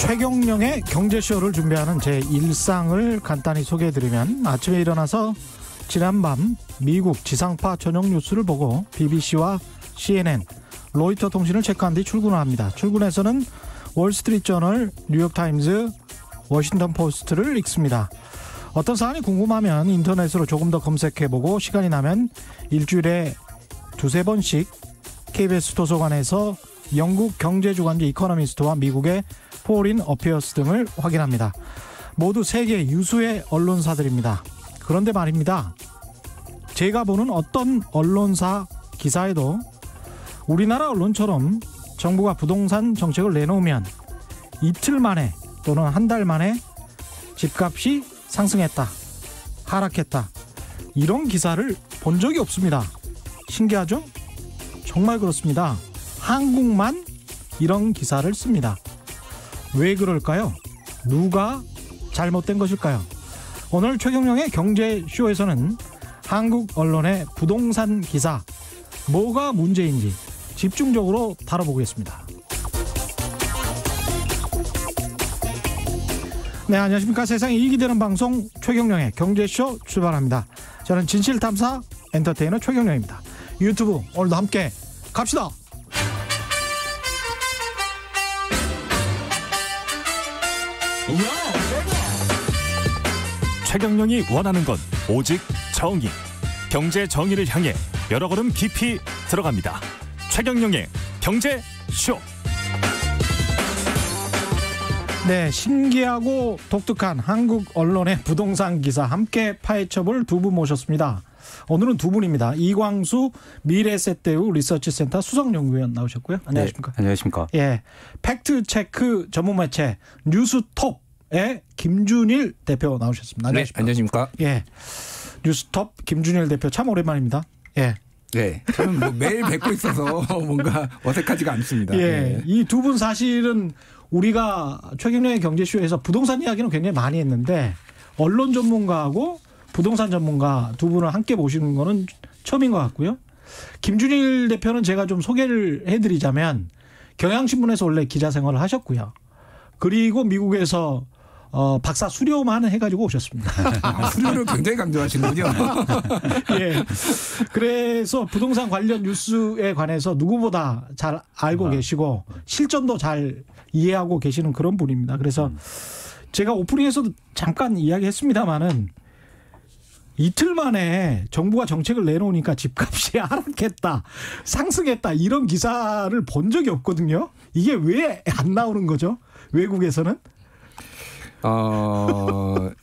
최경영의 경제쇼를 준비하는 제 일상을 간단히 소개해드리면, 아침에 일어나서 지난밤 미국 지상파 저녁 뉴스를 보고 BBC와 CNN, 로이터 통신을 체크한 뒤 출근을 합니다. 출근해서는 월스트리트저널, 뉴욕타임즈, 워싱턴 포스트를 읽습니다. 어떤 사안이 궁금하면 인터넷으로 조금 더 검색해보고, 시간이 나면 일주일에 두세 번씩 KBS 도서관에서 영국 경제주간지 이코노미스트와 미국의 포린 어페어스 등을 확인합니다. 모두 세계 유수의 언론사들입니다. 그런데 말입니다, 제가 보는 어떤 언론사 기사에도 우리나라 언론처럼 정부가 부동산 정책을 내놓으면 이틀 만에 또는 한 달 만에 집값이 상승했다, 하락했다, 이런 기사를 본 적이 없습니다. 신기하죠? 정말 그렇습니다. 한국만 이런 기사를 씁니다. 왜 그럴까요? 누가 잘못된 것일까요? 오늘 최경영의 경제쇼에서는 한국 언론의 부동산 기사, 뭐가 문제인지 집중적으로 다뤄보겠습니다. 네, 안녕하십니까. 세상에 이익이 되는 방송 최경영의 경제쇼 출발합니다. 저는 진실탐사 엔터테이너 최경영입니다. 유튜브 오늘도 함께 갑시다. 최경영이 원하는 건 오직 정의. 경제 정의를 향해 여러 걸음 깊이 들어갑니다. 최경영의 경제쇼. 네, 신기하고 독특한 한국 언론의 부동산 기사 함께 파헤쳐볼 두 분 모셨습니다. 오늘은 두 분입니다. 이광수 미래세대우 리서치센터 수석연구위원 나오셨고요. 안녕하십니까? 네, 안녕하십니까? 예, 팩트체크 전문매체 뉴스톱의 김준일 대표 나오셨습니다. 안녕하십니까? 네, 안녕하십니까? 예, 뉴스톱 김준일 대표 참 오랜만입니다. 예. 네, 저는 뭐 매일 뵙고 있어서 뭔가 어색하지가 않습니다. 예, 네. 이 두 분 사실은 우리가 최경영의 경제쇼에서 부동산 이야기는 굉장히 많이 했는데, 언론 전문가하고 부동산 전문가 두 분을 함께 모시는 거는 처음인 것 같고요. 김준일 대표는 제가 좀 소개를 해드리자면, 경향신문에서 원래 기자 생활을 하셨고요. 그리고 미국에서 박사 수료만 해가지고 오셨습니다. 수료를 굉장히 강조하시는군요. 예. 그래서 부동산 관련 뉴스에 관해서 누구보다 잘 알고 계시고 실전도 잘 이해하고 계시는 그런 분입니다. 그래서 제가 오프닝에서도 잠깐 이야기했습니다마는, 이틀 만에 정부가 정책을 내놓으니까 집값이 하락했다, 상승했다, 이런 기사를 본 적이 없거든요. 이게 왜 안 나오는 거죠? 외국에서는?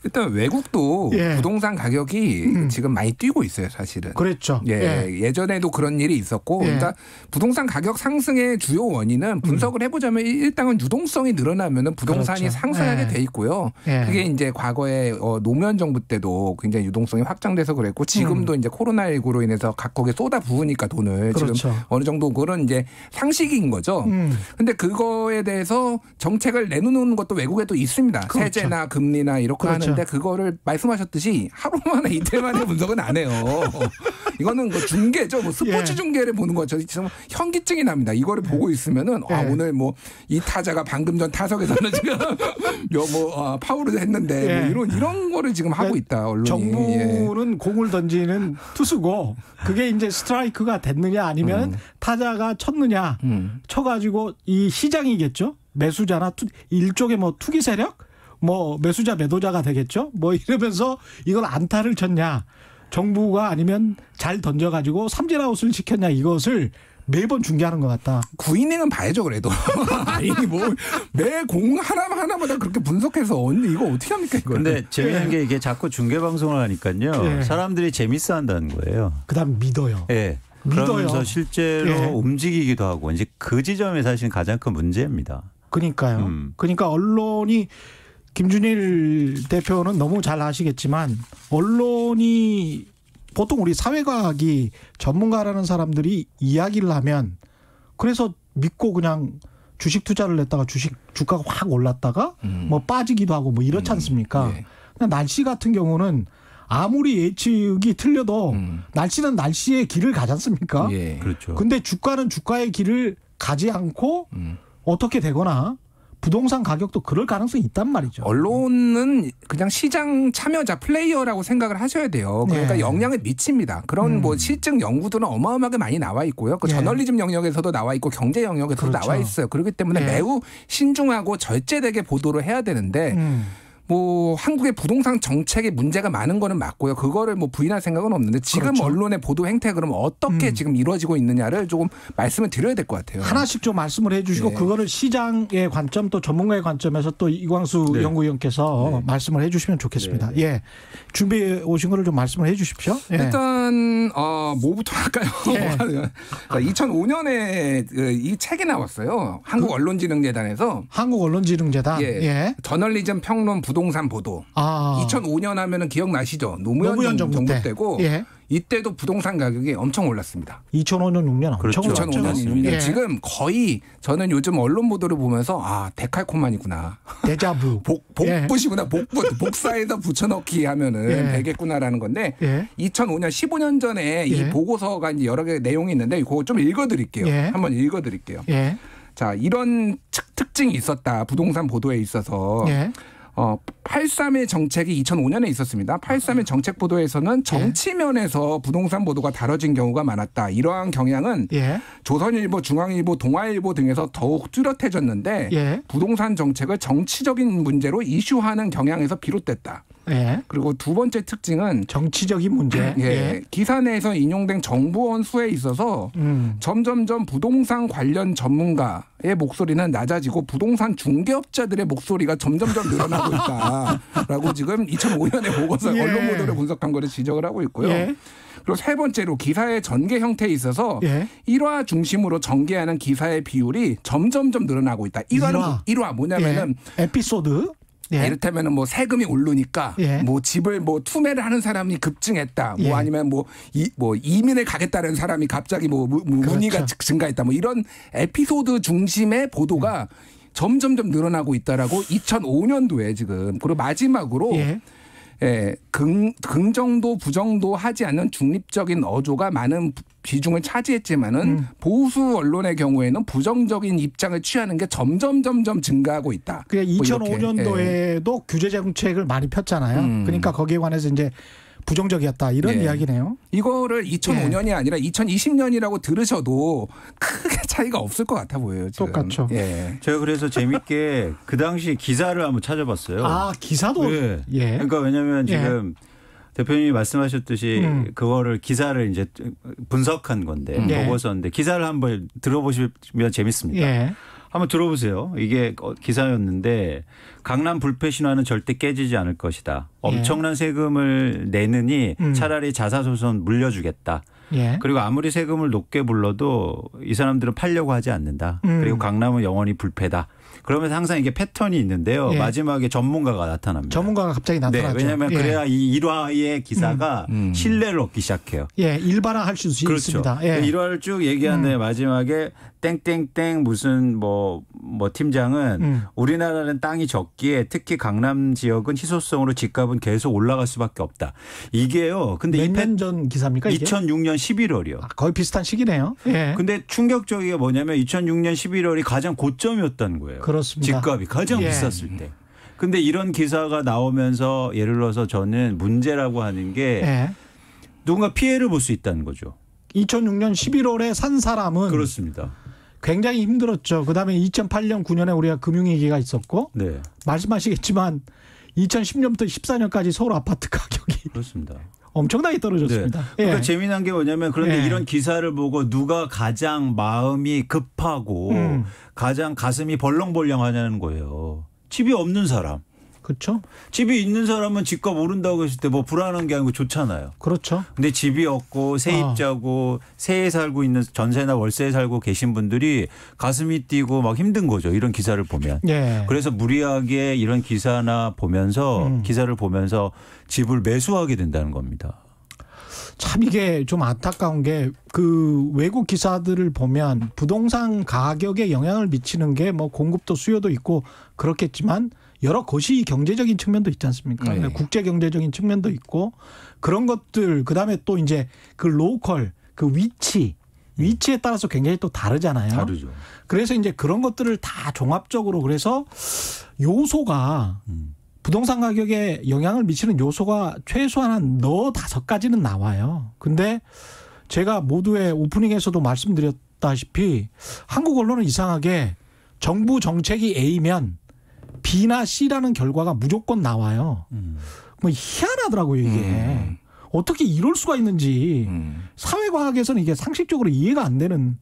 일단 외국도 예. 부동산 가격이 지금 많이 뛰고 있어요, 사실은. 그랬죠. 예, 예전에도 그런 일이 있었고, 예. 그러니까 부동산 가격 상승의 주요 원인은 분석을 해보자면 일단은 유동성이 늘어나면은 부동산이 그렇죠. 상승하게 예. 돼 있고요. 예. 그게 이제 과거에 노무현 정부 때도 굉장히 유동성이 확장돼서 그랬고, 지금도 이제 코로나19로 인해서 각국에 쏟아 부으니까 돈을 그렇죠. 지금 어느 정도 그런 이제 상식인 거죠. 근데 그거에 대해서 정책을 내놓는 것도 외국에 또 있습니다. 그렇죠. 세제나 금리나 이렇게 그렇죠. 하는데, 그거를 말씀하셨듯이 하루 만에 이틀 만에 분석은 안 해요. 이거는 뭐 중계죠. 뭐 스포츠 예. 중계를 보는 거죠. 지금 현기증이 납니다. 이거를 보고 있으면은 예. 오늘 뭐 이 타자가 방금 전 타석에서는 지금 파울을 했는데 뭐 이런 거를 지금 하고 있다, 언론이. 정부는 공을 던지는 투수고, 그게 이제 스트라이크가 됐느냐 아니면 타자가 쳤느냐 쳐가지고 이 시장이겠죠. 매수자나 일종의 뭐 투기 세력, 뭐 매수자 매도자가 되겠죠. 뭐 이러면서 이걸 안타를 쳤냐, 정부가 아니면 잘 던져가지고 삼진아웃을 시켰냐, 이것을 매번 중계하는 것 같다. 9이닝은 봐야죠, 그래도. 아니, 뭐, 매 공 하나마다 그렇게 분석해서, 이거 어떻게 합니까, 이거. 근데 재미있는 게 이게 자꾸 중계방송을 하니까요. 예. 사람들이 재밌어 한다는 거예요. 그 다음 믿어요. 예. 믿어요. 그러면서 실제로 예. 움직이기도 하고, 이제 그 지점이 사실 가장 큰 문제입니다. 그러니까요. 그러니까 언론이, 김준일 대표는 너무 잘 아시겠지만, 언론이 보통 우리 사회과학이 전문가라는 사람들이 이야기를 하면, 그래서 믿고 그냥 주식 투자를 했다가 주가가 확 올랐다가 뭐 빠지기도 하고 뭐 이렇지 않습니까? 예. 날씨 같은 경우는 아무리 예측이 틀려도 날씨는 날씨의 길을 가지 않습니까? 예. 그렇죠. 근데 주가는 주가의 길을 가지 않고 어떻게 되거나 부동산 가격도 그럴 가능성이 있단 말이죠. 언론은 그냥 시장 참여자 플레이어라고 생각을 하셔야 돼요. 그러니까 네. 영향을 미칩니다. 그런 뭐 실증 연구들은 어마어마하게 많이 나와 있고요. 그 네. 저널리즘 영역에서도 나와 있고 경제 영역에서도 그렇죠. 나와 있어요. 그렇기 때문에 네. 매우 신중하고 절제되게 보도를 해야 되는데 뭐 한국의 부동산 정책에 문제가 많은 거는 맞고요. 그거를 뭐 부인할 생각은 없는데 지금 그렇죠. 언론의 보도 행태가 그러면 어떻게 지금 이루어지고 있느냐를 조금 말씀을 드려야 될 것 같아요. 하나씩 좀 말씀을 해 주시고 네. 그거를 시장의 관점 또 전문가의 관점에서 또 이광수 네. 연구위원께서 말씀을 해 주시면 좋겠습니다. 네. 예. 준비해 오신 거를 좀 말씀을 해 주십시오. 예. 일단 뭐부터 할까요? 예. 2005년에 이 책이 나왔어요. 한국언론진흥재단에서 한국언론진흥재단. 예. 저널리즘 평론 부동산 보도. 2005년 하면은 기억나시죠? 노무현 정부 때고 예. 이때도 부동산 가격이 엄청 올랐습니다. 2005년 6년 그렇죠. 엄청 올랐죠. 2005년 6년. 예. 지금 거의 저는 요즘 언론 보도를 보면서 데칼코마니구나. 데자부. 복붙이구나. 복사에다 붙여넣기 하면은 예. 되겠구나라는 건데 예. 2005년 15년 전에 예. 이 보고서가 이제 여러 개 내용이 있는데 그거 좀 읽어드릴게요. 예. 한번 읽어드릴게요. 예. 자, 이런 특징이 있었다. 부동산 보도에 있어서. 예. 83의 정책이 2005년에 있었습니다. 83의 정책 보도에서는 정치면에서 부동산 보도가 다뤄진 경우가 많았다. 이러한 경향은 예. 조선일보, 중앙일보, 동아일보 등에서 더욱 뚜렷해졌는데 예. 부동산 정책을 정치적인 문제로 이슈화하는 경향에서 비롯됐다. 예. 그리고 두 번째 특징은 정치적인 문제. 예, 기사 내에서 인용된 정보원 수에 있어서 점점점 부동산 관련 전문가의 목소리는 낮아지고 부동산 중개업자들의 목소리가 점점점 늘어나고 있다라고 지금 2005년에 보고서 예. 언론 보도를 분석한 거를 지적을 하고 있고요. 예. 그리고 세 번째로 기사의 전개 형태에 있어서 예. 1화 중심으로 전개하는 기사의 비율이 점점점 늘어나고 있다. 1화 뭐냐면은 예. 에피소드. 예. 이를테면은 뭐 세금이 오르니까 예. 뭐 집을 뭐 투매를 하는 사람이 급증했다. 뭐 예. 아니면 뭐 이민을 가겠다는 사람이 갑자기 뭐 문의가 그렇죠. 증가했다. 뭐 이런 에피소드 중심의 보도가 점점점 늘어나고 있다라고 2005년도에 지금 그리고 마지막으로 예. 긍정도 부정도 하지 않는 중립적인 어조가 많은 비중을 차지했지만은 보수 언론의 경우에는 부정적인 입장을 취하는 게 점점 증가하고 있다. 그래 뭐 2005년도에도 규제 정책을 많이 폈잖아요. 그러니까 거기에 관해서 이제 부정적이었다 이런 예. 이야기네요. 이거를 2005년이 아니라 2020년이라고 들으셔도 크게 차이가 없을 것 같아 보여요. 지금. 똑같죠. 예. 제가 그래서 재밌게 그 당시 기사를 한번 찾아봤어요. 기사도. 예. 예. 그러니까 왜냐하면 예. 지금 대표님이 말씀하셨듯이 그거를 기사를 이제 분석한 건데 예. 보고서인데 기사를 한번 들어보시면 재밌습니다. 예. 한번 들어보세요. 이게 기사였는데 강남 불패 신화는 절대 깨지지 않을 것이다. 엄청난 세금을 내느니 차라리 자사소손 물려주겠다. 예. 그리고 아무리 세금을 높게 불러도 이 사람들은 팔려고 하지 않는다. 그리고 강남은 영원히 불패다. 그러면서 항상 이게 패턴이 있는데요. 예. 마지막에 전문가가 나타납니다. 전문가가 갑자기 나타나죠. 네, 왜냐하면 예. 그래야 이 일화의 기사가 신뢰를 얻기 시작해요. 예, 일반화할 수 그렇죠. 있습니다. 예. 1화를 쭉 얘기하는데 마지막에 땡땡땡 무슨 뭐 팀장은 우리나라는 땅이 적기에 특히 강남 지역은 희소성으로 집값은 계속 올라갈 수밖에 없다. 이게요. 근데 몇 년 전 기사입니까 이게? 2006년 11월이요. 거의 비슷한 시기네요. 예. 근데 충격적이게 뭐냐면 2006년 11월이 가장 고점이었다는 거예요. 그렇습니다. 집값이 가장 예. 비쌌을 때. 근데 이런 기사가 나오면서 예를 들어서 저는 문제라고 하는 게 예. 누군가 피해를 볼 수 있다는 거죠. 2006년 11월에 산 사람은 그렇습니다. 굉장히 힘들었죠. 그다음에 2008년 9년에 우리가 금융위기가 있었고 네. 말씀하시겠지만 2010년부터 14년까지 서울 아파트 가격이 그렇습니다. 엄청나게 떨어졌습니다. 네. 그러니까 예. 재미난 게 뭐냐면 그런데 예. 이런 기사를 보고 누가 가장 마음이 급하고 가장 가슴이 벌렁벌렁하냐는 거예요. 집이 없는 사람. 그렇죠. 집이 있는 사람은 집값 오른다고 했을 때 뭐 불안한 게 아니고 좋잖아요. 그렇죠. 근데 집이 없고 세입자고 세에 살고 있는 전세나 월세에 살고 계신 분들이 가슴이 뛰고 막 힘든 거죠. 이런 기사를 보면. 예. 그래서 무리하게 이런 기사나 보면서 기사를 보면서 집을 매수하게 된다는 겁니다. 참 이게 좀 안타까운 게 그 외국 기사들을 보면 부동산 가격에 영향을 미치는 게 뭐 공급도 수요도 있고 그렇겠지만 여러 것이 경제적인 측면도 있지 않습니까? 네. 국제 경제적인 측면도 있고 그런 것들 그다음에 또 이제 그 로컬 그 위치 위치에 따라서 굉장히 또 다르잖아요. 다르죠. 그래서 이제 그런 것들을 다 종합적으로 그래서 요소가 부동산 가격에 영향을 미치는 요소가 최소한 한 5-5가지는 나와요. 근데 제가 모두의 오프닝에서도 말씀드렸다시피 한국 언론은 이상하게 정부 정책이 A면 B나 C라는 결과가 무조건 나와요. 뭐 희한하더라고요, 이게. 어떻게 이럴 수가 있는지 사회과학에서는 이게 상식적으로 이해가 안 되는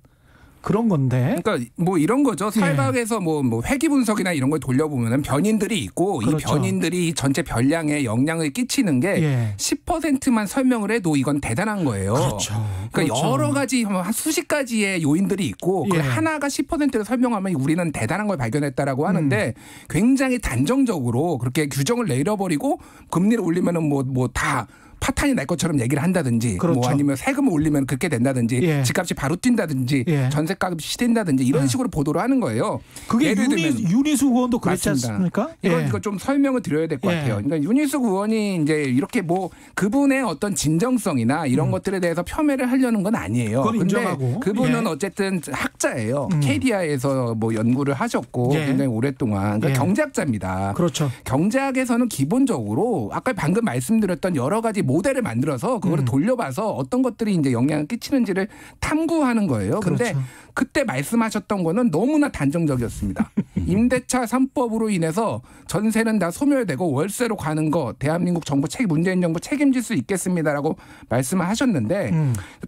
그런 건데. 그러니까 뭐 이런 거죠. 사회과학에서 뭐 회귀 분석이나 이런 걸 돌려보면 변인들이 있고 그렇죠. 이 변인들이 전체 변량에 영향을 끼치는 게 10%만 설명을 해도 이건 대단한 거예요. 그렇죠. 그러니까 그렇죠. 여러 가지 한 수십 가지의 요인들이 있고 그 하나가 10%를 설명하면 우리는 대단한 걸 발견했다라고 하는데 굉장히 단정적으로 그렇게 규정을 내려버리고 금리를 올리면은 뭐 다 파탄이 날 것처럼 얘기를 한다든지 그렇죠. 뭐 아니면 세금을 올리면 그렇게 된다든지 집값이 바로 뛴다든지 전세값이 뛴다든지 이런 식으로 보도를 하는 거예요. 그게 예를 들면 윤희숙 의원도 그랬지 맞습니다. 않습니까? 이거 좀 설명을 드려야 될 것 같아요. 그러니까 윤희숙 의원이 이제 이렇게 뭐 그분의 어떤 진정성이나 이런 것들에 대해서 폄훼를 하려는 건 아니에요. 그건 근데 인정하고. 그분은 어쨌든 학자예요. KDI에서 뭐 연구를 하셨고 굉장히 오랫동안 그러니까 경제학자입니다. 그렇죠. 경제학에서는 기본적으로 아까 방금 말씀드렸던 여러 가지 모델을 만들어서 그거를 돌려봐서 어떤 것들이 이제 영향을 끼치는지를 탐구하는 거예요. 그런데 그렇죠. 그때 말씀하셨던 거는 너무나 단정적이었습니다. 임대차 3법으로 인해서 전세는 다 소멸되고 월세로 가는 거 대한민국 정부 문재인 정부 책임질 수 있겠습니다라고 말씀을 하셨는데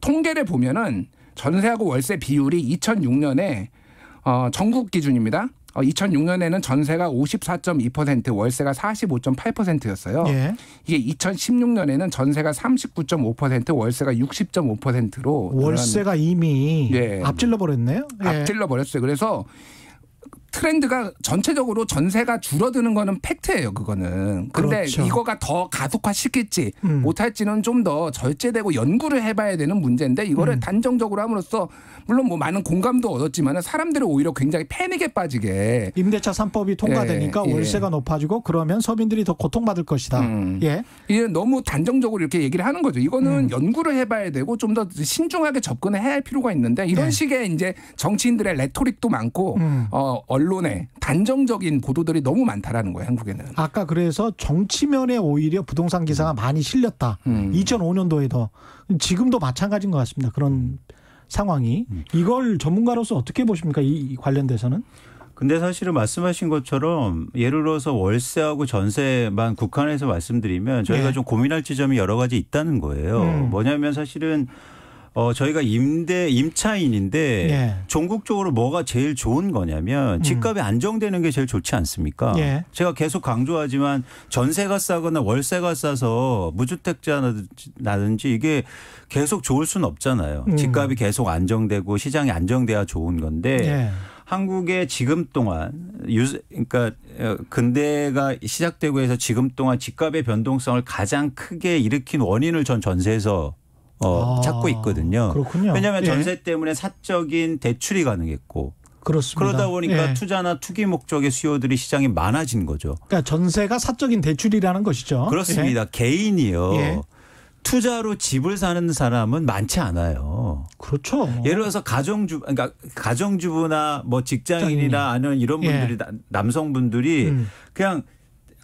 통계를 보면은 전세하고 월세 비율이 2006년에 전국 기준입니다. 2006년에는 전세가 54.2%, 월세가 45.8%였어요. 이게 2016년에는 전세가 39.5%, 월세가 60.5%로 월세가 이미 앞질러 버렸네요. 앞질러 버렸어요. 그래서 트렌드가 전체적으로 전세가 줄어드는 거는 팩트예요. 그거는. 근데 그렇죠. 이거가 더 가속화시킬지 못할지는 좀 더 절제되고 연구를 해봐야 되는 문제인데 이거를 단정적으로 함으로써 물론 뭐 많은 공감도 얻었지만 사람들이 오히려 굉장히 패닉에 빠지게. 임대차 3법이 통과되니까 월세가 높아지고 그러면 서민들이 더 고통받을 것이다. 이게 너무 단정적으로 이렇게 얘기를 하는 거죠. 이거는 연구를 해봐야 되고 좀 더 신중하게 접근을 해야 할 필요가 있는데 이런 식의 이제 정치인들의 레토릭도 많고 언론에 단정적인 보도들이 너무 많다라는 거예요. 한국에는. 아까 그래서 정치면에 오히려 부동산 기사가 많이 실렸다. 2005년도에도 지금도 마찬가지인 것 같습니다. 그런 상황이. 이걸 전문가로서 어떻게 보십니까? 이 관련돼서는? 근데 사실은 말씀하신 것처럼 예를 들어서 월세하고 전세만 국한해서 말씀드리면 저희가 좀 고민할 지점이 여러 가지 있다는 거예요. 뭐냐면 사실은 저희가 임차인인데 전국적으로 뭐가 제일 좋은 거냐면 집값이 안정되는 게 제일 좋지 않습니까? 제가 계속 강조하지만 전세가 싸거나 월세가 싸서 무주택자라든지 이게 계속 좋을 수는 없잖아요. 집값이 계속 안정되고 시장이 안정돼야 좋은 건데 한국의 지금 동안 그러니까 근대가 시작되고 해서 지금 동안 집값의 변동성을 가장 크게 일으킨 원인을 전 전세에서 찾고 있거든요. 그렇군요. 왜냐하면 전세 때문에 사적인 대출이 가능했고 그렇습니다. 그러다 보니까 투자나 투기 목적의 수요들이 시장에 많아진 거죠. 그러니까 전세가 사적인 대출이라는 것이죠. 그렇습니다. 개인이요. 투자로 집을 사는 사람은 많지 않아요. 그렇죠. 예를 들어서 그러니까 가정주부나 뭐 직장인이나 아니면 이런 분들이 남성분들이 그냥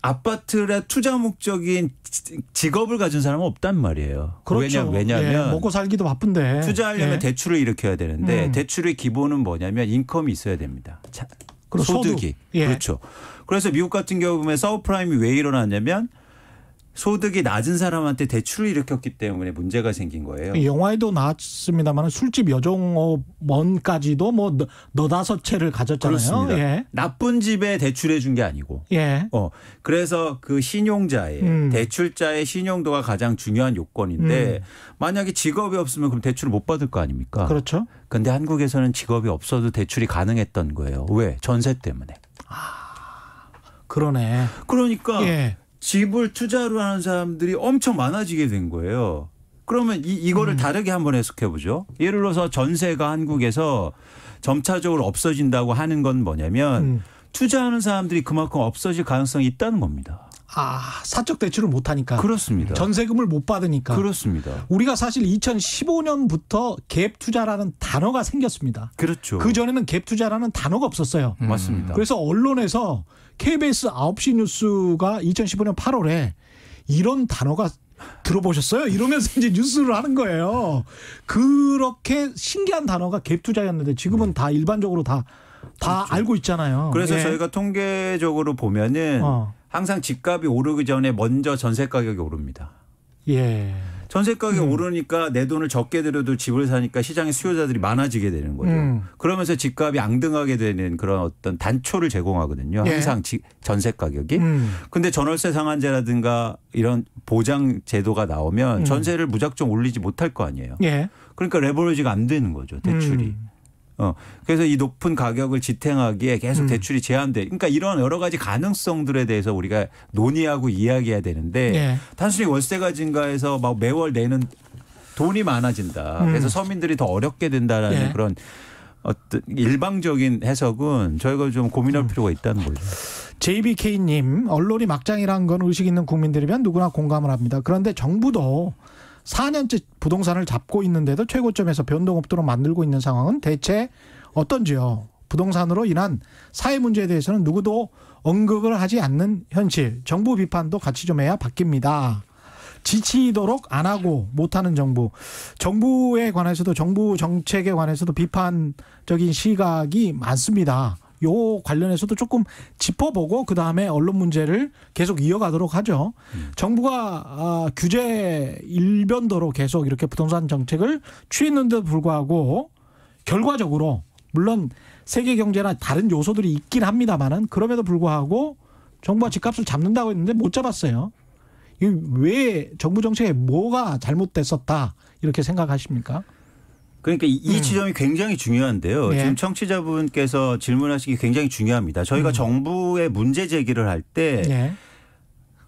아파트의 투자 목적인 직업을 가진 사람은 없단 말이에요. 그렇죠. 왜냐하면 먹고 살기도 바쁜데 투자하려면 대출을 일으켜야 되는데 대출의 기본은 뭐냐면 인컴이 있어야 됩니다. 소득이. 그렇죠. 그래서 미국 같은 경우 보면 서브프라임이 왜 일어났냐면 소득이 낮은 사람한테 대출을 일으켰기 때문에 문제가 생긴 거예요. 영화에도 나왔습니다만 술집 여종원까지도 뭐 너다섯 채를 가졌잖아요. 그렇습니다. 나쁜 집에 대출해 준 게 아니고. 그래서 그 신용자의 대출자의 신용도가 가장 중요한 요건인데 만약에 직업이 없으면 그럼 대출을 못 받을 거 아닙니까? 그렇죠. 그런데 한국에서는 직업이 없어도 대출이 가능했던 거예요. 왜? 전세 때문에. 그러네. 그러니까 집을 투자로 하는 사람들이 엄청 많아지게 된 거예요. 그러면 이거를 다르게 한번 해석해 보죠. 예를 들어서 전세가 한국에서 점차적으로 없어진다고 하는 건 뭐냐면 투자하는 사람들이 그만큼 없어질 가능성이 있다는 겁니다. 사적 대출을 못 하니까. 그렇습니다. 전세금을 못 받으니까. 그렇습니다. 우리가 사실 2015년부터 갭 투자라는 단어가 생겼습니다. 그렇죠. 그 전에는 갭 투자라는 단어가 없었어요. 맞습니다. 그래서 언론에서 KBS 9시 뉴스가 2015년 8월에 이런 단어가 들어보셨어요? 이러면서 이제 뉴스를 하는 거예요. 그렇게 신기한 단어가 갭 투자였는데 지금은 다 일반적으로 다 그렇죠. 알고 있잖아요. 그래서 예. 저희가 통계적으로 보면은 항상 집값이 오르기 전에 먼저 전세 가격이 오릅니다. 예. 전세 가격이 오르니까 내 돈을 적게 들여도 집을 사니까 시장에 수요자들이 많아지게 되는 거죠. 그러면서 집값이 앙등하게 되는 그런 어떤 단초를 제공하거든요. 항상 전세 가격이. 근데 전월세 상한제라든가 이런 보장 제도가 나오면 전세를 무작정 올리지 못할 거 아니에요. 예. 그러니까 레버리지가 안 되는 거죠. 대출이. 그래서 이 높은 가격을 지탱하기에 계속 대출이 제한돼. 그러니까 이런 여러 가지 가능성들에 대해서 우리가 논의하고 이야기해야 되는데 예. 단순히 월세가 증가해서 막 매월 내는 돈이 많아진다. 그래서 서민들이 더 어렵게 된다라는 예. 그런 어떤 일방적인 해석은 저희가 좀 고민할 필요가 있다는 거죠. JBK님, 언론이 막장이라는 건 의식 있는 국민들이면 누구나 공감을 합니다. 그런데 정부도 4년째 부동산을 잡고 있는데도 최고점에서 변동 없도록 만들고 있는 상황은 대체 어떤지요? 부동산으로 인한 사회 문제에 대해서는 누구도 언급을 하지 않는 현실. 정부 비판도 같이 좀 해야 바뀝니다. 지치도록 안 하고 못하는 정부. 정부에 관해서도 정부 정책에 관해서도 비판적인 시각이 많습니다. 요 관련해서도 조금 짚어보고 그다음에 언론 문제를 계속 이어가도록 하죠. 정부가 규제 일변도로 계속 이렇게 부동산 정책을 취했는데도 불구하고 결과적으로 물론 세계 경제나 다른 요소들이 있긴 합니다만은 그럼에도 불구하고 정부가 집값을 잡는다고 했는데 못 잡았어요. 왜 정부 정책에 뭐가 잘못됐었다 이렇게 생각하십니까? 그러니까 이 지점이 굉장히 중요한데요. 예. 지금 청취자분께서 질문하시기 굉장히 중요합니다. 저희가 정부에 문제 제기를 할 때 예.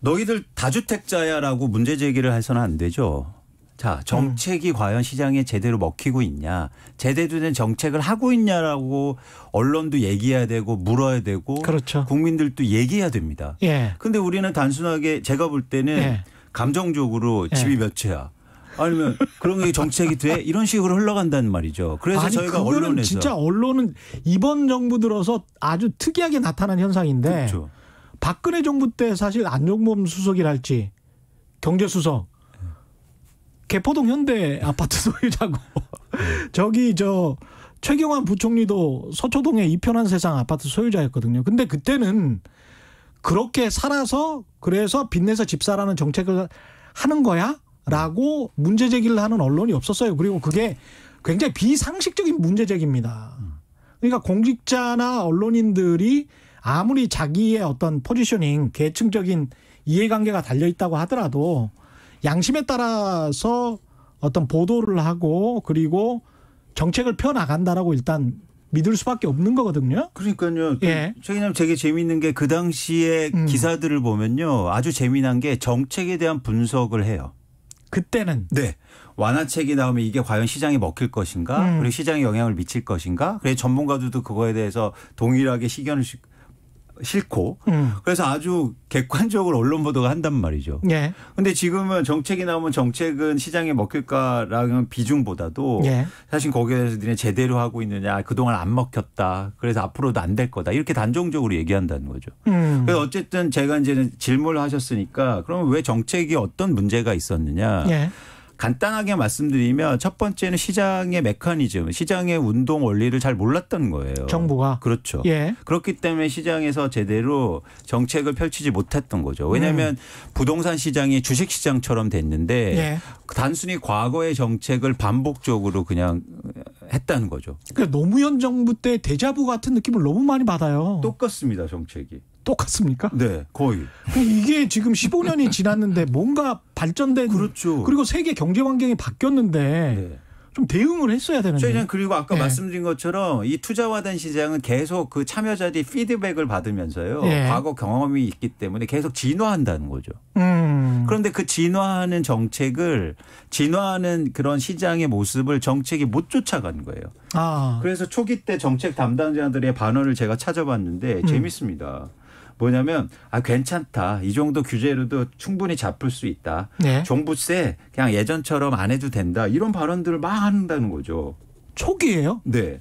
너희들 다주택자야라고 문제 제기를 해서는 안 되죠. 자, 정책이 과연 시장에 제대로 먹히고 있냐, 제대로 된 정책을 하고 있냐라고 언론도 얘기해야 되고 물어야 되고 그렇죠. 국민들도 얘기해야 됩니다. 예. 근데 우리는 단순하게 제가 볼 때는 예. 감정적으로 집이 몇 채야. 아니면 그런 게 정책이 돼? 이런 식으로 흘러간다는 말이죠. 그래서 저희가 그거는 언론에서. 진짜 언론은 이번 정부 들어서 아주 특이하게 나타난 현상인데 그렇죠. 박근혜 정부 때 사실 안종범 수석이랄지 경제수석 개포동 현대 아파트 소유자고 저기 최경환 부총리도 서초동의 이편한 세상 아파트 소유자였거든요. 근데 그때는 그렇게 살아서 그래서 빚내서 집 사라는 정책을 하는 거야? 라고 문제 제기를 하는 언론이 없었어요. 그리고 그게 굉장히 비상식적인 문제 제기입니다. 그러니까 공직자나 언론인들이 아무리 자기의 어떤 포지셔닝, 계층적인 이해관계가 달려있다고 하더라도 양심에 따라서 어떤 보도를 하고 그리고 정책을 펴나간다라고 일단 믿을 수밖에 없는 거거든요. 그러니까요. 예. 최기님 되게 재미있는 게 그 당시에 기사들을 보면요. 아주 재미난 게 정책에 대한 분석을 해요. 그때는. 네. 완화책이 나오면 이게 과연 시장에 먹힐 것인가? 그리고 시장에 영향을 미칠 것인가? 그래서 전문가들도 그거에 대해서 동일하게 시견을 싣고 그래서 아주 객관적으로 언론 보도가 한단 말이죠. 예. 근데 지금은 정책이 나오면 정책은 시장에 먹힐까라는 비중보다도 예. 사실 거기에 대해서 니네 제대로 하고 있느냐, 그동안 안 먹혔다, 그래서 앞으로도 안 될 거다, 이렇게 단정적으로 얘기한다는 거죠. 그래서 어쨌든 제가 이제는 질문을 하셨으니까 그러면 왜 정책이 어떤 문제가 있었느냐. 예. 간단하게 말씀드리면 첫 번째는 시장의 메커니즘, 시장의 운동 원리를 잘 몰랐던 거예요. 정부가. 그렇죠. 예. 그렇기 때문에 시장에서 제대로 정책을 펼치지 못했던 거죠. 왜냐하면 부동산 시장이 주식 시장처럼 됐는데 예. 단순히 과거의 정책을 반복적으로 그냥 했다는 거죠. 그러니까 노무현 정부 때 데자부 같은 느낌을 너무 많이 받아요. 똑같습니다, 정책이. 똑같습니까? 네, 거의. 이게 지금 15년이 지났는데 뭔가 발전된. 그렇죠. 그리고 세계 경제 환경이 바뀌었는데 네. 좀 대응을 했어야 되는데. 그리고 아까 예. 말씀드린 것처럼 이 투자화된 시장은 계속 그 참여자들이 피드백을 받으면서요. 예. 과거 경험이 있기 때문에 계속 진화한다는 거죠. 그런데 그 진화하는 정책을, 진화하는 그런 시장의 모습을 정책이 못 쫓아간 거예요. 그래서 초기 때 정책 담당자들의 반언을 제가 찾아봤는데 재밌습니다. 뭐냐면 괜찮다. 이 정도 규제로도 충분히 잡을 수 있다. 네. 종부세 그냥 예전처럼 안 해도 된다. 이런 발언들을 막 한다는 거죠. 초기예요? 네.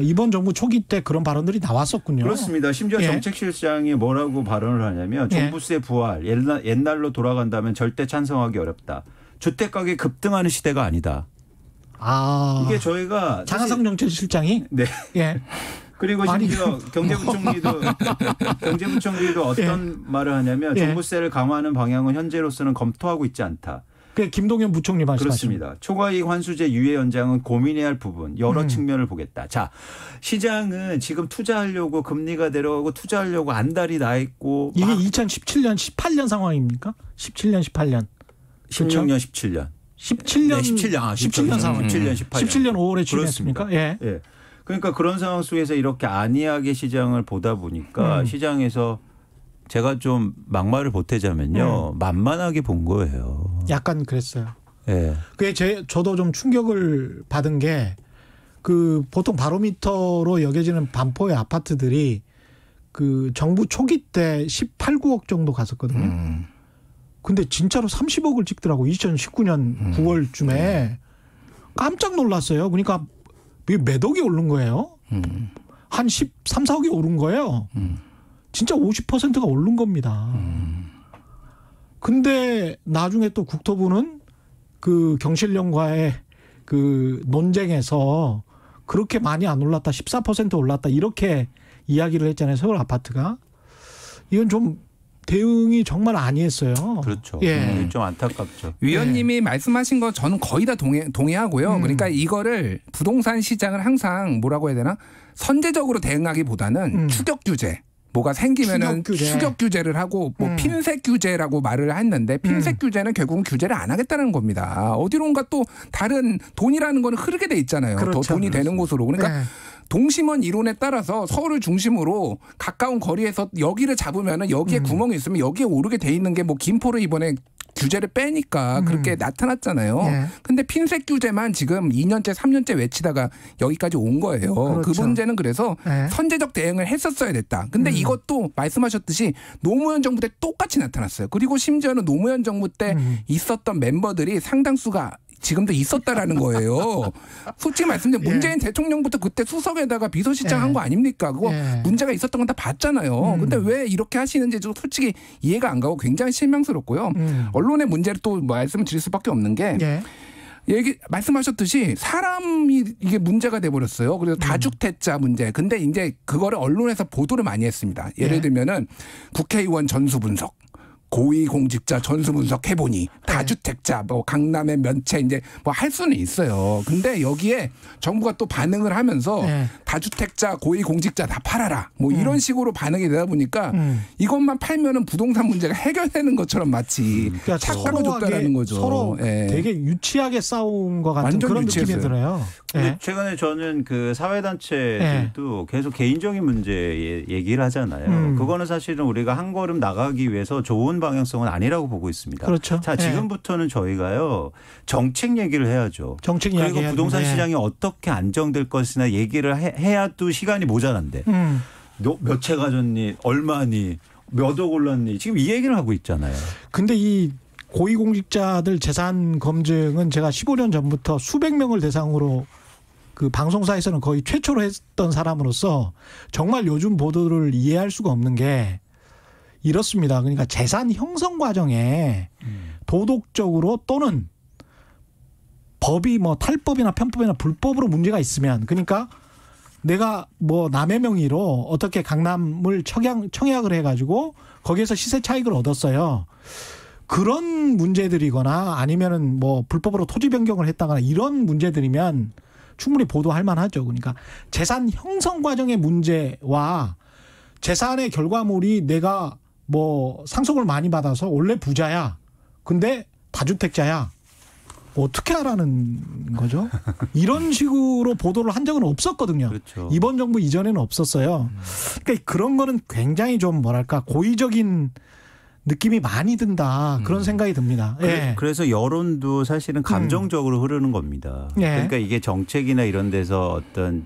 이번 정부 초기 때 그런 발언들이 나왔었군요. 그렇습니다. 심지어 예. 정책실장이 뭐라고 발언을 하냐면 종부세 부활 옛날로 돌아간다면 절대 찬성하기 어렵다. 주택가격이 급등하는 시대가 아니다. 이게 저희가 장하성 정책실장이 네. 예. 그리고 심지어 경제부총리도 어떤 말을 하냐면 종부세를 강화하는 방향은 현재로서는 검토하고 있지 않다. 그 김동연 부총리 말씀하십니다. 그렇습니다. 초과이익 환수제 유예 연장은 고민해야 할 부분 여러 측면을 보겠다. 자, 시장은 지금 투자하려고 금리가 내려가고 투자하려고 안달이 나 있고 이게 2017년 18년 상황입니까? 17년 18년. 16년 17년. 17년 17년 상황. 17년 18년. 17년 5월에 취임했습니까? 예. 예. 그러니까 그런 상황 속에서 이렇게 안이하게 시장을 보다 보니까 시장에서 제가 좀 막말을 보태자면요. 만만하게 본 거예요. 약간 그랬어요. 예. 그게 저도 좀 충격을 받은 게 그 보통 바로미터로 여겨지는 반포의 아파트들이 그 정부 초기 때 18, 9억 정도 갔었거든요. 근데 진짜로 30억을 찍더라고. 2019년 9월쯤에. 깜짝 놀랐어요. 그러니까 몇 억이 오른 거예요. 한 13, 4억이 오른 거예요. 진짜 50%가 오른 겁니다. 근데 나중에 또 국토부는 그 경실련과의 그 논쟁에서 그렇게 많이 안 올랐다. 14% 올랐다. 이렇게 이야기를 했잖아요. 서울 아파트가. 이건 좀 대응이 정말 아니했어요. 그렇죠. 예. 좀 안타깝죠. 위원님이 말씀하신 거 저는 거의 다 동의하고요. 그러니까 이거를 부동산 시장을 항상 뭐라고 해야 되나? 선제적으로 대응하기보다는 추격 규제. 뭐가 생기면은 추격 규제를 하고 뭐 핀셋 규제라고 말을 했는데 핀셋 규제는 결국은 규제를 안 하겠다는 겁니다. 어디론가 또 다른 돈이라는 거는 흐르게 돼 있잖아요. 그렇죠. 더 돈이 되는 곳으로. 그러니까 동심원 이론에 따라서 서울을 중심으로 가까운 거리에서 여기를 잡으면은 여기에 구멍이 있으면 여기에 오르게 돼 있는 게 뭐 김포를 이번에 규제를 빼니까 그렇게 나타났잖아요. 근데 핀셋 규제만 지금 2년째 3년째 외치다가 여기까지 온 거예요. 그렇죠. 그 문제는 그래서 선제적 대응을 했었어야 됐다. 근데 이것도 말씀하셨듯이 노무현 정부 때 똑같이 나타났어요. 그리고 심지어는 노무현 정부 때 있었던 멤버들이 상당수가 지금도 있었다라는 거예요. 솔직히 말씀드리면 문재인 대통령부터 그때 수석에다가 비서실장 한 거 아닙니까? 그거 문제가 있었던 건 다 봤잖아요. 근데 왜 이렇게 하시는지 좀 솔직히 이해가 안 가고 굉장히 실망스럽고요. 언론의 문제를 또 말씀을 드릴 수밖에 없는 게 말씀하셨듯이 사람이 이게 문제가 돼버렸어요. 그래서 다주택자 문제. 근데 이제 그거를 언론에서 보도를 많이 했습니다. 예를 들면은 국회의원 전수 분석. 고위공직자 전수 분석해보니 다주택자 뭐 강남의 면체 이제 뭐 할 수는 있어요. 근데 여기에 정부가 또 반응을 하면서 다주택자 고위공직자 다 팔아라 뭐 이런 식으로 반응이 되다 보니까 이것만 팔면은 부동산 문제가 해결되는 것처럼 마치 그러니까 착각을 줬다라는 거죠. 서로 되게 유치하게 싸운 것 같은 그런 유치했어요. 느낌이 들어요. 근데 최근에 저는 그 사회단체들도 계속 개인적인 문제 얘기를 하잖아요. 그거는 사실은 우리가 한 걸음 나가기 위해서 좋은 방향성은 아니라고 보고 있습니다. 그렇죠. 자, 지금부터는 저희가요. 정책 얘기를 해야죠. 정책 이야기 그리고 부동산 시장이 어떻게 안정될 것이나 얘기를 해야 또 시간이 모자란데. 너 몇 채 가졌니? 얼마니? 몇 억 올랐니? 지금 이 얘기를 하고 있잖아요. 근데 이 고위공직자들 재산 검증은 제가 15년 전부터 수백 명을 대상으로 그 방송사에서는 거의 최초로 했던 사람으로서 정말 요즘 보도를 이해할 수가 없는 게 이렇습니다. 그러니까 재산 형성 과정에 도덕적으로 또는 법이 뭐 탈법이나 편법이나 불법으로 문제가 있으면 그러니까 내가 뭐 남의 명의로 어떻게 강남을 청약을 해가지고 거기에서 시세 차익을 얻었어요. 그런 문제들이거나 아니면은 뭐 불법으로 토지 변경을 했다거나 이런 문제들이면 충분히 보도할 만하죠. 그러니까 재산 형성 과정의 문제와 재산의 결과물이 내가 뭐 상속을 많이 받아서 원래 부자야. 근데 다주택자야. 어떻게 하라는 거죠? 이런 식으로 보도를 한 적은 없었거든요. 그렇죠. 이번 정부 이전에는 없었어요. 그러니까 그런 거는 굉장히 좀 뭐랄까 고의적인 느낌이 많이 든다. 그런 생각이 듭니다. 그래서 여론도 사실은 감정적으로 흐르는 겁니다. 그러니까 이게 정책이나 이런 데서 어떤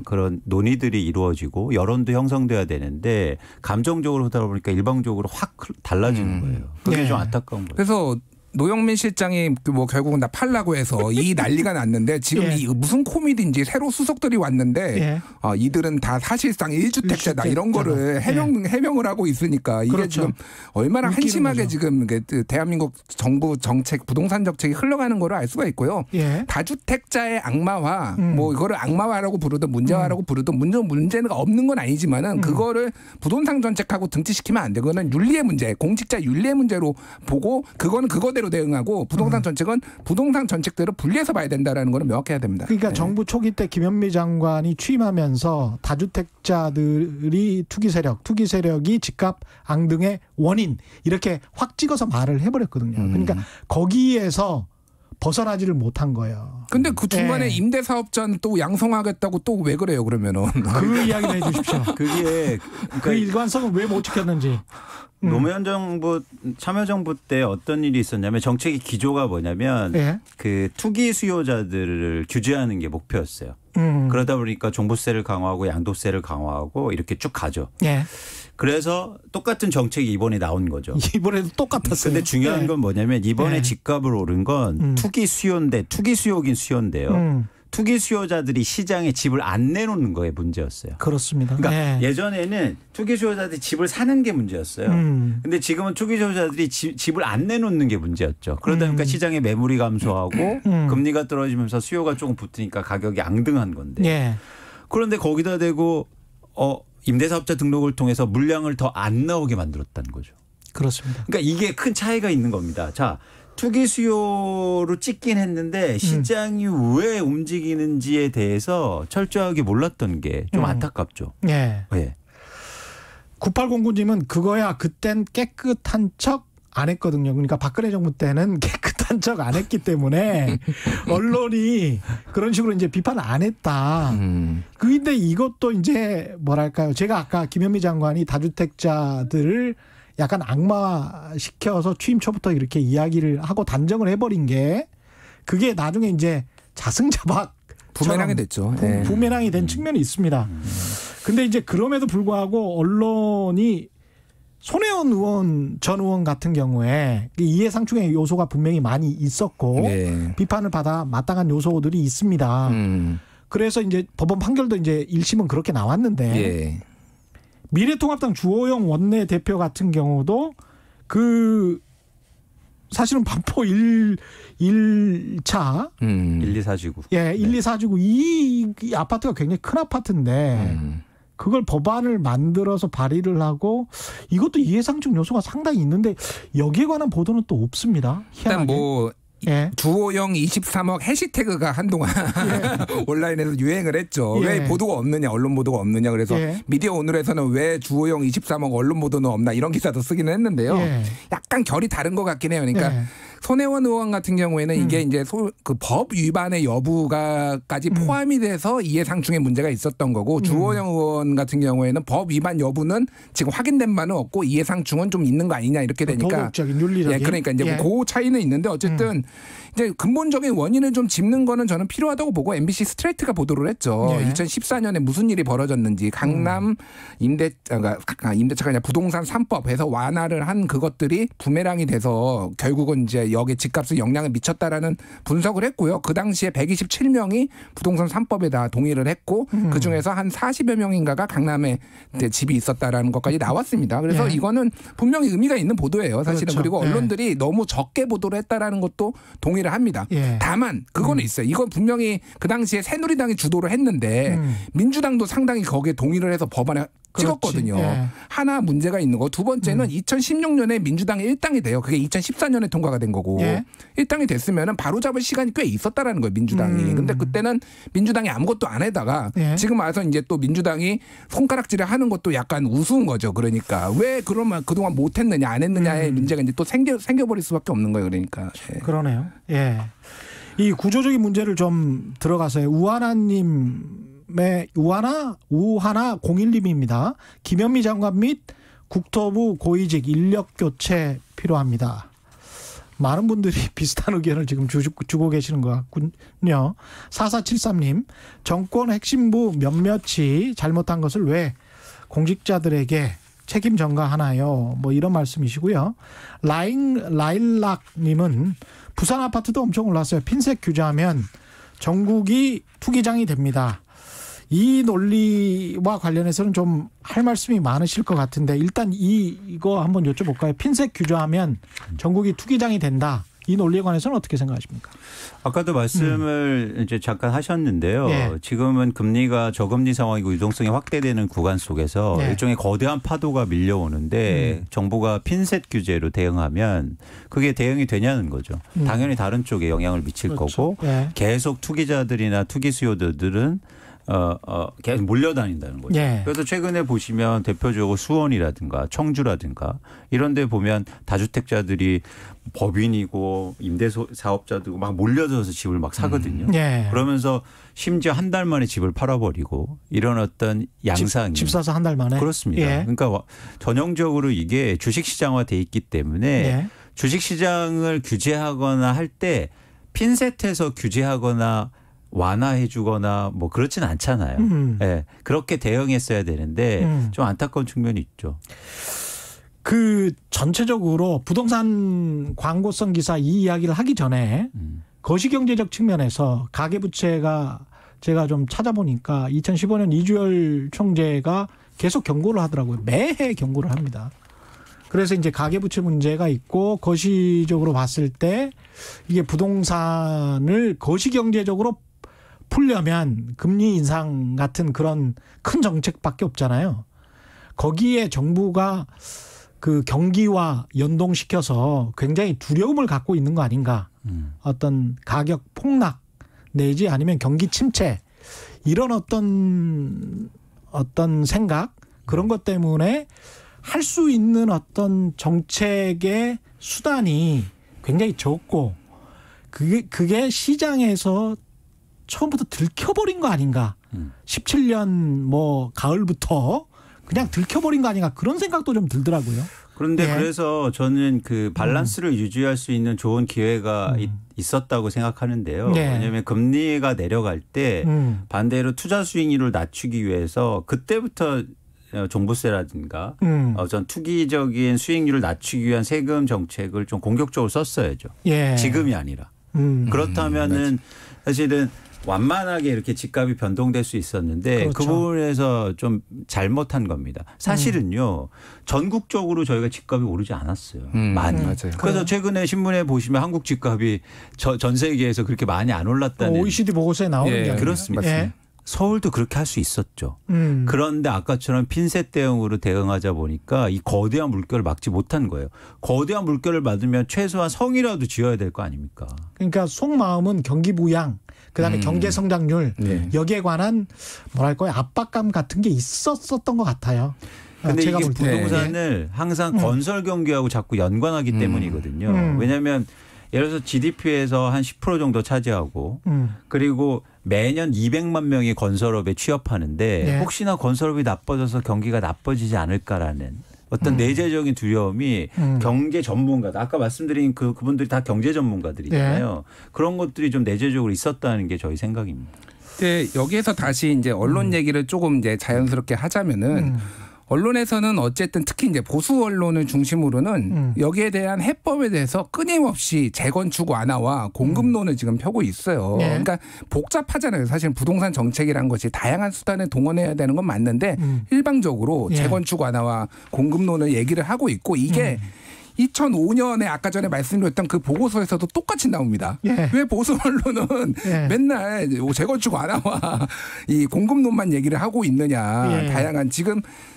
그런 논의들이 이루어지고 여론도 형성돼야 되는데 감정적으로 하다 보니까 일방적으로 확 달라지는 거예요. 그게 좀 안타까운 거예요. 그래서 노영민 실장이 뭐 결국은 나 팔라고 해서 이 난리가 났는데 지금 이 무슨 코미디인지 새로 수석들이 왔는데 이들은 다 사실상 1주택자다 이런 거를 해명을 하고 있으니까 이게 그렇죠. 지금 얼마나 한심하게 거죠. 지금 대한민국 정부 정책 부동산 정책이 흘러가는 거를 알 수가 있고요. 다주택자의 악마화 뭐 이거를 악마화라고 부르든 문제화라고 부르든 문제가 없는 건 아니지만은 그거를 부동산 정책하고 등치시키면 안 돼. 그거는 윤리의 문제, 공직자 윤리의 문제로 보고 그거는 그거대로 대응하고 부동산 정책은 부동산 정책대로 분리해서 봐야 된다라는 거는 명확해야 됩니다. 그러니까 정부 초기 때 김현미 장관이 취임하면서 다주택자들이 투기 세력이 집값 앙등의 원인 이렇게 확 찍어서 말을 해버렸거든요. 그러니까 거기에서 벗어나지를 못한 거예요. 근데 그 중간에 임대사업자는 또 양성하겠다고 또 왜 그래요 그러면은. 그 이야기를 해 주십시오. 그게 그 일관성은 왜 못 지켰는지. 노무현 정부 참여정부 때 어떤 일이 있었냐면 정책의 기조가 뭐냐면 그 투기 수요자들을 규제하는 게 목표였어요. 그러다 보니까 종부세를 강화하고 양도세를 강화하고 이렇게 쭉 가죠. 그래서 똑같은 정책이 이번에 나온 거죠. 이번에도 똑같았어요. 근데 중요한 건 뭐냐면 이번에 집값을 오른 건 투기 수요인데 투기 수요긴 수요인데요. 투기 수요자들이 시장에 집을 안 내놓는 거에 문제였어요. 그렇습니다. 그러니까 예전에는 투기 수요자들이 집을 사는 게 문제였어요. 근데 지금은 투기 수요자들이 집을 안 내놓는 게 문제였죠. 그러다 보니까 시장의 매물이 감소하고 금리가 떨어지면서 수요가 조금 붙으니까 가격이 앙등한 건데. 그런데 거기다 대고 임대사업자 등록을 통해서 물량을 더 안 나오게 만들었다는 거죠. 그렇습니다. 그러니까 이게 큰 차이가 있는 겁니다. 자. 투기 수요로 찍긴 했는데 시장이 왜 움직이는지에 대해서 철저하게 몰랐던 게 좀 안타깝죠. 9809님은 그거야 그땐 깨끗한 척 안 했거든요. 그러니까 박근혜 정부 때는 깨끗한 척 안 했기 때문에 언론이 그런 식으로 이제 비판을 안 했다. 그런데 이것도 이제 뭐랄까요. 제가 아까 김현미 장관이 다주택자들을 약간 악마시켜서 취임 초부터 이렇게 이야기를 하고 단정을 해버린 게 그게 나중에 이제 자승자박 부메랑이 됐죠. 부메랑이 된 측면이 있습니다. 근데 이제 그럼에도 불구하고 언론이 손혜원 전 의원 같은 경우에 이해상충의 요소가 분명히 많이 있었고 비판을 받아 마땅한 요소들이 있습니다. 그래서 이제 법원 판결도 이제 1심은 그렇게 나왔는데 미래통합당 주호영 원내대표 같은 경우도 그 사실은 반포 1차 1, 2, 4지구. 1, 2, 4지구 이 아파트가 굉장히 큰 아파트인데 그걸 법안을 만들어서 발의를 하고 이것도 이해상충 요소가 상당히 있는데 여기에 관한 보도는 또 없습니다. 희한하게. 일단 뭐 주호영 23억 해시태그가 한동안 온라인에서 유행을 했죠. 왜 보도가 없느냐, 언론 보도가 없느냐. 그래서 미디어 오늘에서는 왜 주호영 23억 언론 보도는 없나 이런 기사도 쓰기는 했는데요. 약간 결이 다른 것 같긴 해요. 그러니까 손혜원 의원 같은 경우에는 이게 이제 그 법 위반의 여부가까지 포함이 돼서 이해상충의 문제가 있었던 거고 주호영 의원 같은 경우에는 법 위반 여부는 지금 확인된 바는 없고 이해상충은 좀 있는 거 아니냐 이렇게 되니까 도덕적인 윤리적인 그러니까 이제 그 차이는 있는데 어쨌든 이제 근본적인 원인을 좀 짚는 거는 저는 필요하다고 보고 MBC 스트레이트가 보도를 했죠. 2014년에 무슨 일이 벌어졌는지 강남 임대차가 아니라 부동산 3법에서 완화를 한 그것들이 부메랑이 돼서 결국은 이제 여기에 집값에 영향을 미쳤다라는 분석을 했고요. 그 당시에 127명이 부동산 3법에 다 동의를 했고 그중에서 한 40여 명인가가 강남에 집이 있었다라는 것까지 나왔습니다. 그래서 이거는 분명히 의미가 있는 보도예요. 사실은. 그렇죠. 그리고 언론들이 너무 적게 보도를 했다라는 것도 동의를 합니다. 다만 그거는 있어요. 이건 분명히 그 당시에 새누리당이 주도를 했는데 민주당도 상당히 거기에 동의를 해서 법안에 찍었거든요. 하나 문제가 있는 거. 두 번째는 2016년에 민주당이 1당이 돼요. 그게 2014년에 통과가 된 거고 1당이 됐으면 바로잡을 시간이 꽤 있었다라는 거예요. 민주당이. 근데 그때는 민주당이 아무것도 안 하다가 지금 와서 이제 또 민주당이 손가락질을 하는 것도 약간 우스운 거죠. 그러니까 왜 그러면 그동안 못했느냐 안 했느냐의 문제가 이제 또 생겨버릴 수밖에 없는 거예요. 그러니까. 그러네요. 이 구조적인 문제를 좀 들어가서요. 우하나 01님입니다. 김현미 장관 및 국토부 고위직 인력 교체 필요합니다. 많은 분들이 비슷한 의견을 지금 주고 계시는 것 같군요. 4473님, 정권 핵심부 몇몇이 잘못한 것을 왜 공직자들에게 책임 전가하나요? 뭐 이런 말씀이시고요. 라일락님은 부산 아파트도 엄청 올랐어요. 핀셋 규제하면 전국이 투기장이 됩니다. 이 논리와 관련해서는 좀 할 말씀이 많으실 것 같은데 일단 이거 한번 여쭤볼까요? 핀셋 규제하면 전국이 투기장이 된다. 이 논리에 관해서는 어떻게 생각하십니까? 아까도 말씀을 이제 잠깐 하셨는데요. 예. 지금은 금리가 저금리 상황이고 유동성이 확대되는 구간 속에서 예. 일종의 거대한 파도가 밀려오는데 정부가 핀셋 규제로 대응하면 그게 대응이 되냐는 거죠. 당연히 다른 쪽에 영향을 미칠 그렇죠. 거고 예. 계속 투기자들이나 투기 수요들은 계속 몰려다닌다는 거죠. 예. 그래서 최근에 보시면 대표적으로 수원이라든가 청주라든가 이런 데 보면 다주택자들이 법인이고 임대사업자도 막 몰려들어서 집을 막 사거든요. 예. 그러면서 심지어 한 달 만에 집을 팔아버리고 이런 어떤 양상이. 집 사서 한 달 만에? 그렇습니다. 예. 그러니까 전형적으로 이게 주식시장화돼 있기 때문에 예. 주식시장을 규제하거나 할 때 핀셋해서 규제하거나 완화해 주거나 뭐 그렇진 않잖아요. 네, 그렇게 대응했어야 되는데 좀 안타까운 측면이 있죠. 그 전체적으로 부동산 광고성 기사 이 이야기를 하기 전에 거시경제적 측면에서 가계부채가 제가 좀 찾아보니까 2015년 이주열 총재가 계속 경고를 하더라고요. 매해 경고를 합니다. 그래서 이제 가계부채 문제가 있고 거시적으로 봤을 때 이게 부동산을 거시경제적으로 풀려면 금리 인상 같은 그런 큰 정책밖에 없잖아요. 거기에 정부가 그 경기와 연동시켜서 굉장히 두려움을 갖고 있는 거 아닌가. 어떤 가격 폭락 내지 아니면 경기 침체 이런 어떤 생각 그런 것 때문에 할 수 있는 어떤 정책의 수단이 굉장히 적고 그게 시장에서 처음부터 들켜버린 거 아닌가. 17년 뭐 가을부터 그냥 들켜버린 거 아닌가 그런 생각도 좀 들더라고요. 그런데 예. 그래서 저는 그 밸런스를 유지할 수 있는 좋은 기회가 있었다고 생각하는데요. 예. 왜냐하면 금리가 내려갈 때 반대로 투자 수익률을 낮추기 위해서 그때부터 종부세라든가 어떤 투기적인 수익률을 낮추기 위한 세금 정책을 좀 공격적으로 썼어야죠. 예. 지금이 아니라. 그렇다면은 사실은 완만하게 이렇게 집값이 변동될 수 있었는데 그렇죠. 그 부분에서 좀 잘못한 겁니다. 사실은요. 전국적으로 저희가 집값이 오르지 않았어요. 많이. 맞아요. 그래서 최근에 신문에 보시면 한국 집값이 전 세계에서 그렇게 많이 안 올랐다는. OECD 보고서에 나오는 게 그렇습니다. 예. 서울도 그렇게 할 수 있었죠. 그런데 아까처럼 핀셋 대응으로 대응하자 보니까 이 거대한 물결을 막지 못한 거예요. 거대한 물결을 맞으면 최소한 성이라도 지어야 될 거 아닙니까? 그러니까 속마음은 경기 부양, 그다음에 경제 성장률 여기에 관한 뭐랄까요 압박감 같은 게 있었던 것 같아요. 그런데 제가 이게 볼 때. 부동산을 항상 건설 경기하고 자꾸 연관하기 때문이거든요. 왜냐하면 예를 들어서 GDP에서 한 10% 정도 차지하고 그리고 매년 200만 명이 건설업에 취업하는데 혹시나 건설업이 나빠져서 경기가 나빠지지 않을까라는 어떤 내재적인 두려움이 경제 전문가들 아까 말씀드린 그분들이 다 경제 전문가들이잖아요. 그런 것들이 좀 내재적으로 있었다는 게 저희 생각입니다. 네, 여기에서 다시 이제 언론 얘기를 조금 이제 자연스럽게 하자면은 언론에서는 어쨌든 특히 이제 보수 언론을 중심으로는 여기에 대한 해법에 대해서 끊임없이 재건축 완화와 공급론을 지금 펴고 있어요. 그러니까 복잡하잖아요. 사실 부동산 정책이라는 것이 다양한 수단을 동원해야 되는 건 맞는데 일방적으로 재건축 완화와 공급론을 얘기를 하고 있고 이게 2005년에 아까 전에 말씀드렸던 그 보고서에서도 똑같이 나옵니다. 왜 보수 언론은 맨날 재건축 완화와 이 공급론만 얘기를 하고 있느냐. 다양한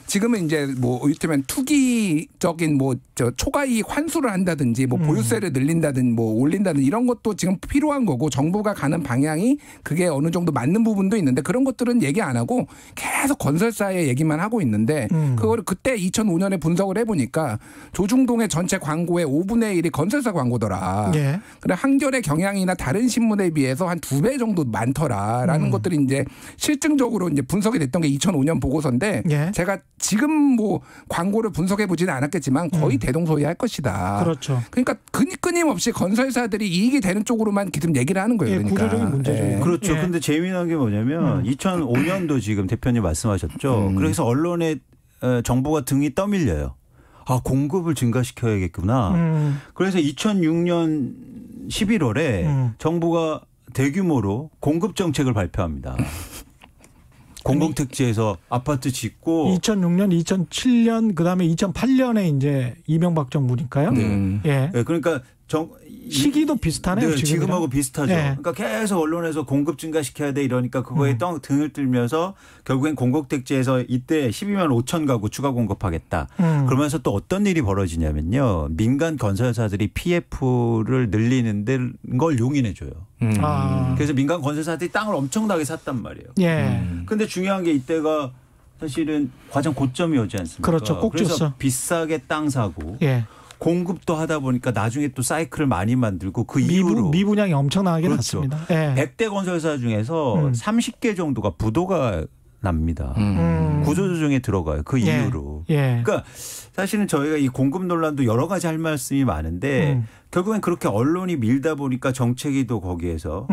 지금은 이제 뭐 이를테면 투기적인 뭐 초과이익 환수를 한다든지 뭐 보유세를 늘린다든 뭐 올린다든 이런 것도 지금 필요한 거고 정부가 가는 방향이 그게 어느 정도 맞는 부분도 있는데 그런 것들은 얘기 안 하고 계속 건설사의 얘기만 하고 있는데 그거를 그때 2005년에 분석을 해보니까 조중동의 전체 전체 광고의 5분의 1이 건설사 광고더라. 예. 그래 한겨레 경향이나 다른 신문에 비해서 한 2배 정도 많더라라는 것들이 이제 실증적으로 이제 분석이 됐던 게 2005년 보고서인데 예. 제가 지금 뭐 광고를 분석해 보지는 않았겠지만 거의 대동소이할 것이다. 그렇죠. 그러니까 끊임없이 건설사들이 이익이 되는 쪽으로만 계속 얘기를 하는 거예요. 예, 그러니까. 구조적인 문제죠. 예. 그렇죠. 예. 근데 재미난 게 뭐냐면 2005년도 지금 대표님 말씀하셨죠. 그래서 언론에 정부가 등이 떠밀려요. 아, 공급을 증가시켜야겠구나. 그래서 2006년 11월에 정부가 대규모로 공급 정책을 발표합니다. 공공택지에서 아파트 짓고 2006년, 2007년 그다음에 2008년에 이제 이명박 정부니까요. 예. 네, 그러니까 시기도 비슷하네요. 네, 지금하고 비슷하죠. 예. 그러니까 계속 언론에서 공급 증가시켜야 돼 이러니까 그거에 등을 들면서 결국엔 공공택지에서 이때 12만 5천 가구 추가 공급하겠다. 그러면서 또 어떤 일이 벌어지냐면요. 민간 건설사들이 PF를 늘리는 걸 용인해 줘요. 그래서 민간 건설사들이 땅을 엄청나게 샀단 말이에요. 예. 근데 중요한 게 이때가 사실은 과정 고점이었지 않습니까? 그렇죠. 꼭 그래서 줬어. 비싸게 땅 사고 예. 공급도 하다 보니까 나중에 또 사이클을 많이 만들고 그 이후로 미분양이 엄청나게 그렇죠. 났습니다. 예. 100대 건설사 중에서 30개 정도가 부도가 납니다. 구조조정에 들어가요. 그 예. 이후로. 예. 그러니까 사실은 저희가 이 공급 논란도 여러 가지 할 말씀이 많은데 결국엔 그렇게 언론이 밀다 보니까 정책이 또 거기에서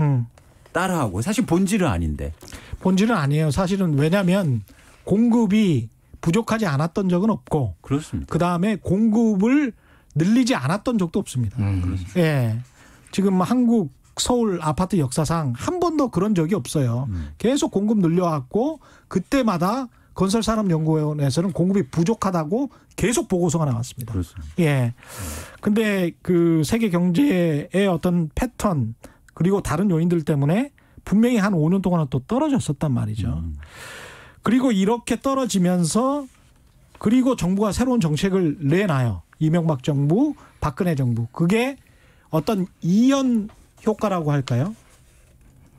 따라하고 사실 본질은 아닌데. 본질은 아니에요. 사실은 왜냐하면 공급이 부족하지 않았던 적은 없고 그렇습니다. 그다음에 공급을 늘리지 않았던 적도 없습니다. 예. 지금 한국 서울 아파트 역사상 한 번도 그런 적이 없어요. 계속 공급 늘려왔고 그때마다 건설산업연구원에서는 공급이 부족하다고 계속 보고서가 나왔습니다. 그렇습니다. 예. 근데 그 세계 경제의 어떤 패턴 그리고 다른 요인들 때문에 분명히 한 5년 동안은 또 떨어졌었단 말이죠. 그리고 이렇게 떨어지면서 그리고 정부가 새로운 정책을 내놔요. 이명박 정부, 박근혜 정부. 그게 어떤 이연 효과라고 할까요?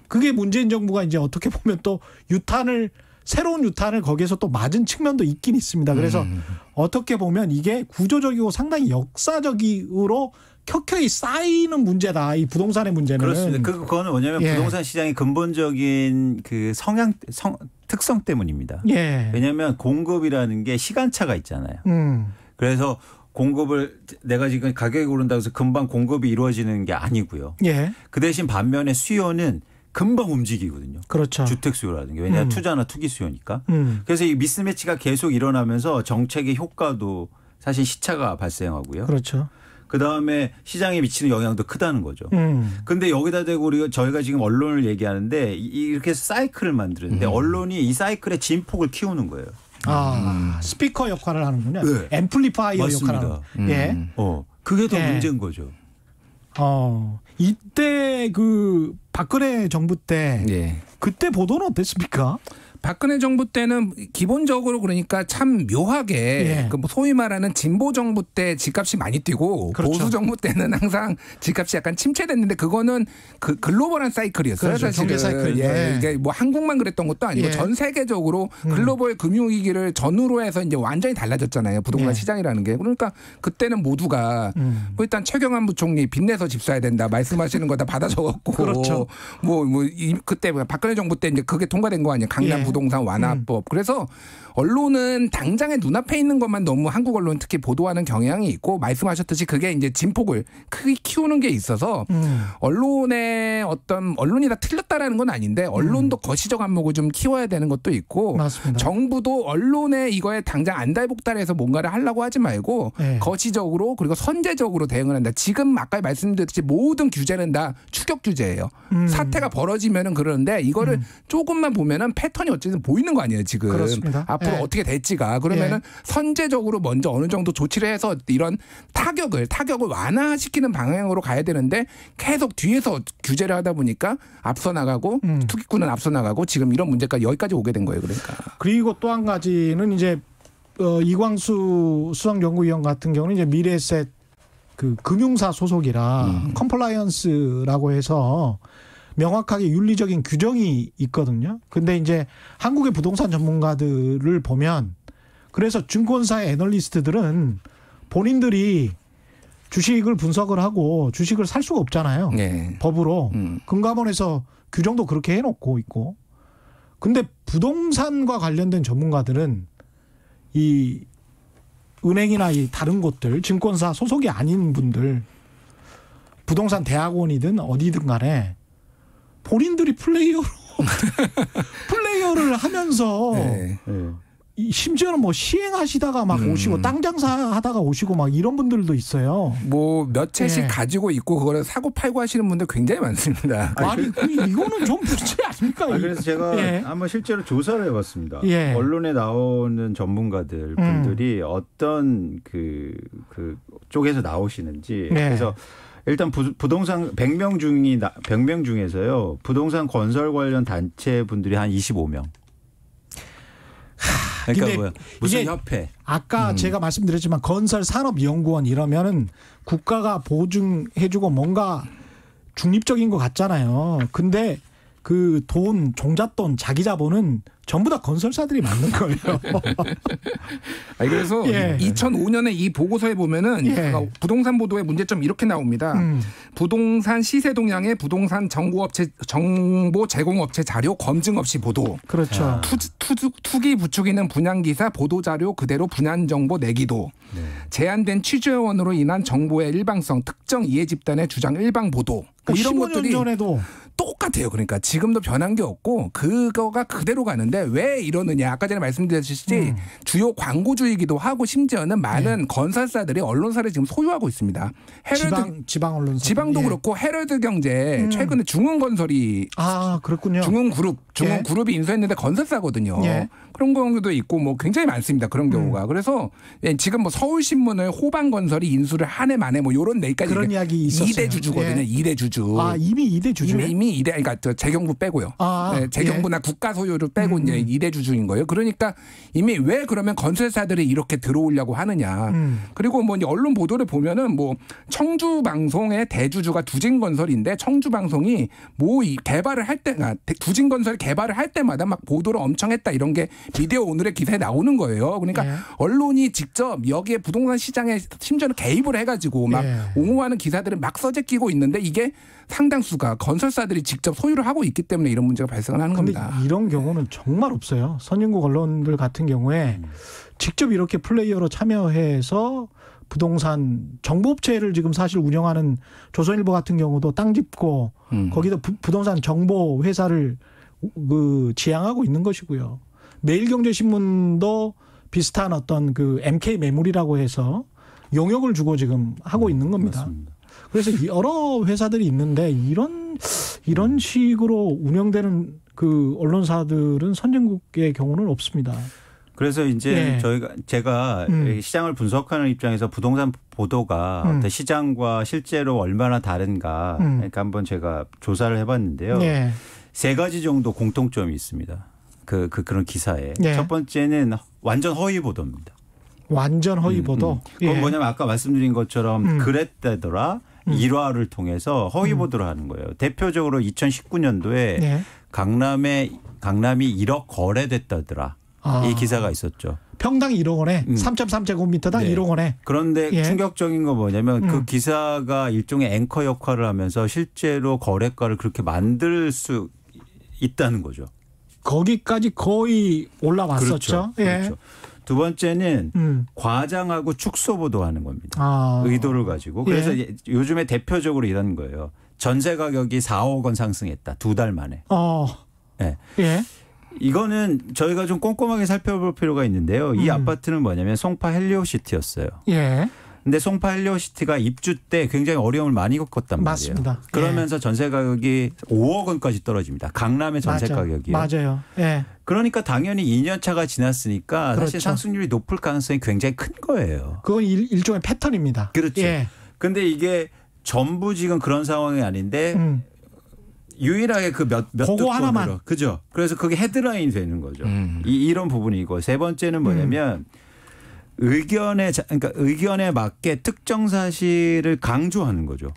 그게 문재인 정부가 이제 어떻게 보면 또 새로운 유탄을 거기에서 또 맞은 측면도 있긴 있습니다. 그래서 어떻게 보면 이게 구조적이고 상당히 역사적으로 켜켜이 쌓이는 문제다. 이 부동산의 문제는. 그렇습니다. 그거는 뭐냐면 예. 부동산 시장의 근본적인 그 특성 때문입니다. 예. 왜냐하면 공급이라는 게 시간차가 있잖아요. 그래서 공급을 내가 지금 가격이 오른다고 해서 금방 공급이 이루어지는 게 아니고요. 예. 그 대신 반면에 수요는 금방 움직이거든요. 그렇죠. 주택 수요라든가. 왜냐하면 투자나 투기 수요니까. 그래서 이 미스매치가 계속 일어나면서 정책의 효과도 사실 시차가 발생하고요. 그렇죠. 그다음에 시장에 미치는 영향도 크다는 거죠. 근데 여기다 대고 우리가 저희가 지금 언론을 얘기하는데 이렇게 사이클을 만드는데 언론이 이 사이클의 진폭을 키우는 거예요. 스피커 역할을 하는군요. 네. 앰플리파이어 맞습니다. 역할을 하는. 예. 그게 더 예. 문제인 거죠. 이때 그 박근혜 정부 때 예. 그때 보도는 어땠습니까? 박근혜 정부 때는 기본적으로 그러니까 참 묘하게 예. 그 소위 말하는 진보 정부 때 집값이 많이 뛰고 그렇죠. 보수 정부 때는 항상 집값이 약간 침체됐는데 그거는 그 글로벌한 사이클이었어요. 그렇죠. 사실은. 경제 사이클. 예. 이게 뭐 한국만 그랬던 것도 아니고 예. 전 세계적으로 글로벌 금융위기를 전후로 해서 이제 완전히 달라졌잖아요. 부동산 예. 시장이라는 게. 그러니까 그때는 모두가 뭐 일단 최경환 부총리 빚내서 집 사야 된다 말씀하시는 거 다 받아 적었고 그렇죠. 그때 박근혜 정부 때 이제 그게 통과된 거 아니에요. 강남 예. 부동산 완화법. 그래서 언론은 당장에 눈앞에 있는 것만 너무 한국 언론 특히 보도하는 경향이 있고 말씀하셨듯이 그게 이제 진폭을 크게 키우는 게 있어서 언론의 어떤 언론이 다 틀렸다라는 건 아닌데 언론도 거시적 안목을 좀 키워야 되는 것도 있고 맞습니다. 정부도 언론의 이거에 당장 안달복달해서 뭔가를 하려고 하지 말고 네. 거시적으로 그리고 선제적으로 대응을 한다. 지금 아까 말씀드렸듯이 모든 규제는 다 추격 규제예요. 사태가 벌어지면은 그러는데 이거를 조금만 보면은 패턴이 어쨌든 보이는 거 아니에요 지금. 그렇습니다. 앞으로 예. 어떻게 될지가 그러면은 선제적으로 먼저 어느 정도 조치를 해서 이런 타격을 완화시키는 방향으로 가야 되는데 계속 뒤에서 규제를 하다 보니까 앞서 나가고 투기꾼은 앞서 나가고 지금 이런 문제까지 여기까지 오게 된 거예요. 그러니까. 그리고 또 한 가지는 이제 이광수 수석연구위원 같은 경우는 이제 미래에셋 그 금융사 소속이라 컴플라이언스라고 해서 명확하게 윤리적인 규정이 있거든요. 근데 이제 한국의 부동산 전문가들을 보면 그래서 증권사의 애널리스트들은 본인들이 주식을 분석을 하고 주식을 살 수가 없잖아요. 네. 법으로. 금감원에서 규정도 그렇게 해놓고 있고. 근데 부동산과 관련된 전문가들은 이 은행이나 이 다른 곳들, 증권사 소속이 아닌 분들, 부동산 대학원이든 어디든 간에 본인들이 플레이어를 하면서 네. 심지어는 뭐 시행하시다가 막 오시고 땅 장사하다가 오시고 막 이런 분들도 있어요. 뭐 몇 채씩 예. 가지고 있고 그거를 사고 팔고 하시는 분들 굉장히 많습니다. 아니 이거는 좀 문제 아닙니까? 그래서 제가 한번 실제로 조사를 해봤습니다. 예. 언론에 나오는 전문가들 분들이 어떤 그 쪽에서 나오시는지. 네. 그래서 일단 부동산 100명 중에서요. 부동산 건설 관련 단체 분들이 한 25명. 그러니까 뭐야? 무슨 협회? 아까 제가 말씀드렸지만 건설산업연구원 이러면은 국가가 보증해주고 뭔가 중립적인 것 같잖아요. 근데 그 돈, 종잣돈, 자기 자본은 전부 다 건설사들이 만든 거예요. 그래서 예. 2005년에 이 보고서에 보면은 예. 부동산 보도의 문제점 이렇게 나옵니다. 부동산 시세 동향의 부동산 정보 제공업체 자료 검증 없이 보도. 그렇죠. 투기 부추기는 분양 기사 보도 자료 그대로 분양 정보 내기도. 네. 제한된 취재원으로 인한 정보의 일방성, 특정 이해 집단의 주장 일방 보도. 뭐 이런 15년 것들이 전에도 똑같아요. 그러니까 지금도 변한 게 없고 그거가 그대로 가는데 왜 이러느냐. 아까 전에 말씀드렸듯이 주요 광고주이기도 하고 심지어는 많은 건설사들이 언론사를 지금 소유하고 있습니다. 지방 언론사. 지방도 예. 그렇고 헤럴드 경제 최근에 중흥건설이 그렇군요. 중흥그룹이 인수했는데 건설사거든요. 예. 그런 경우도 있고 뭐 굉장히 많습니다. 그런 경우가. 그래서 지금 뭐 서울신문을 호방건설이 인수를 한 해 만에 뭐 이런 내기까지 그런 이야기 있었어요. 2대 주주거든요. 예. 2대 주주. 이미 2대 주주예요? 이미 2대 그러니까 재경부 빼고요. 재경부나 국가 소유를 빼고 이제 2대 주주인 거예요. 그러니까 이미 왜 그러면 건설사들이 이렇게 들어오려고 하느냐. 그리고 뭐 언론 보도를 보면은 뭐 청주방송의 대주주가 두진건설인데 청주방송이 뭐 개발을 할 때 두진건설 개발을 할 때마다 막 보도를 엄청 했다 이런 게 미디어 오늘의 기사에 나오는 거예요. 그러니까 언론이 직접 여기에 부동산 시장에 심지어는 개입을 해가지고 막 옹호하는 기사들을 막 써제끼고 있는데 이게 상당수가 건설사들이 직접 소유를 하고 있기 때문에 이런 문제가 발생을 하는 겁니다. 근데 이런 경우는 정말 없어요. 선진국 언론들 같은 경우에 직접 이렇게 플레이어로 참여해서 부동산 정보업체를 지금 사실 운영하는 조선일보 같은 경우도 땅 짚고 거기다 부동산 정보 회사를 지향하고 있는 것이고요. 매일경제신문도 비슷한 어떤 그 MK 매물이라고 해서 용역을 주고 지금 하고 있는 겁니다. 맞습니다. 그래서 여러 회사들이 있는데 이런 식으로 운영되는 그 언론사들은 선진국의 경우는 없습니다. 그래서 이제 제가 시장을 분석하는 입장에서 부동산 보도가 어떤 시장과 실제로 얼마나 다른가 그러니까 한번 제가 조사를 해봤는데요. 세 가지 정도 공통점이 있습니다. 그런 기사에. 첫 번째는 완전 허위 보도입니다. 완전 허위 보도. 그건 뭐냐면 아까 말씀드린 것처럼 그랬다더라. 일화를 통해서 허위 보도를 하는 거예요. 대표적으로 2019년도에 강남이 1억 거래됐다더라. 이 기사가 있었죠. 평당 1억 원에 3.3제곱미터당 1억 원에. 그런데 충격적인 건 뭐냐면 그 기사가 일종의 앵커 역할을 하면서 실제로 거래가를 그렇게 만들 수 있다는 거죠. 거기까지 거의 올라왔었죠. 그렇죠. 두 번째는 과장하고 축소 보도하는 겁니다. 의도를 가지고. 그래서 요즘에 대표적으로 이런 거예요. 전세 가격이 4억 원 상승했다. 2달 만에. 이거는 저희가 좀 꼼꼼하게 살펴볼 필요가 있는데요. 이 아파트는 뭐냐면 송파 헬리오시티였어요. 근데 송파 헬리오시티가 입주 때 굉장히 어려움을 많이 겪었단 말이에요. 맞습니다. 그러면서 전세 가격이 5억 원까지 떨어집니다. 강남의 전세 가격이요. 맞아요. 그러니까 당연히 2년 차가 지났으니까 사실 상승률이 높을 가능성이 굉장히 큰 거예요. 그건 일종의 패턴입니다. 그렇죠. 근데 이게 전부 지금 그런 상황이 아닌데 유일하게 그 몇 그거 하나만. 그죠. 그래서 그게 헤드라인이 되는 거죠. 이런 부분이고 세 번째는 뭐냐면 의견에 맞게 특정 사실을 강조하는 거죠.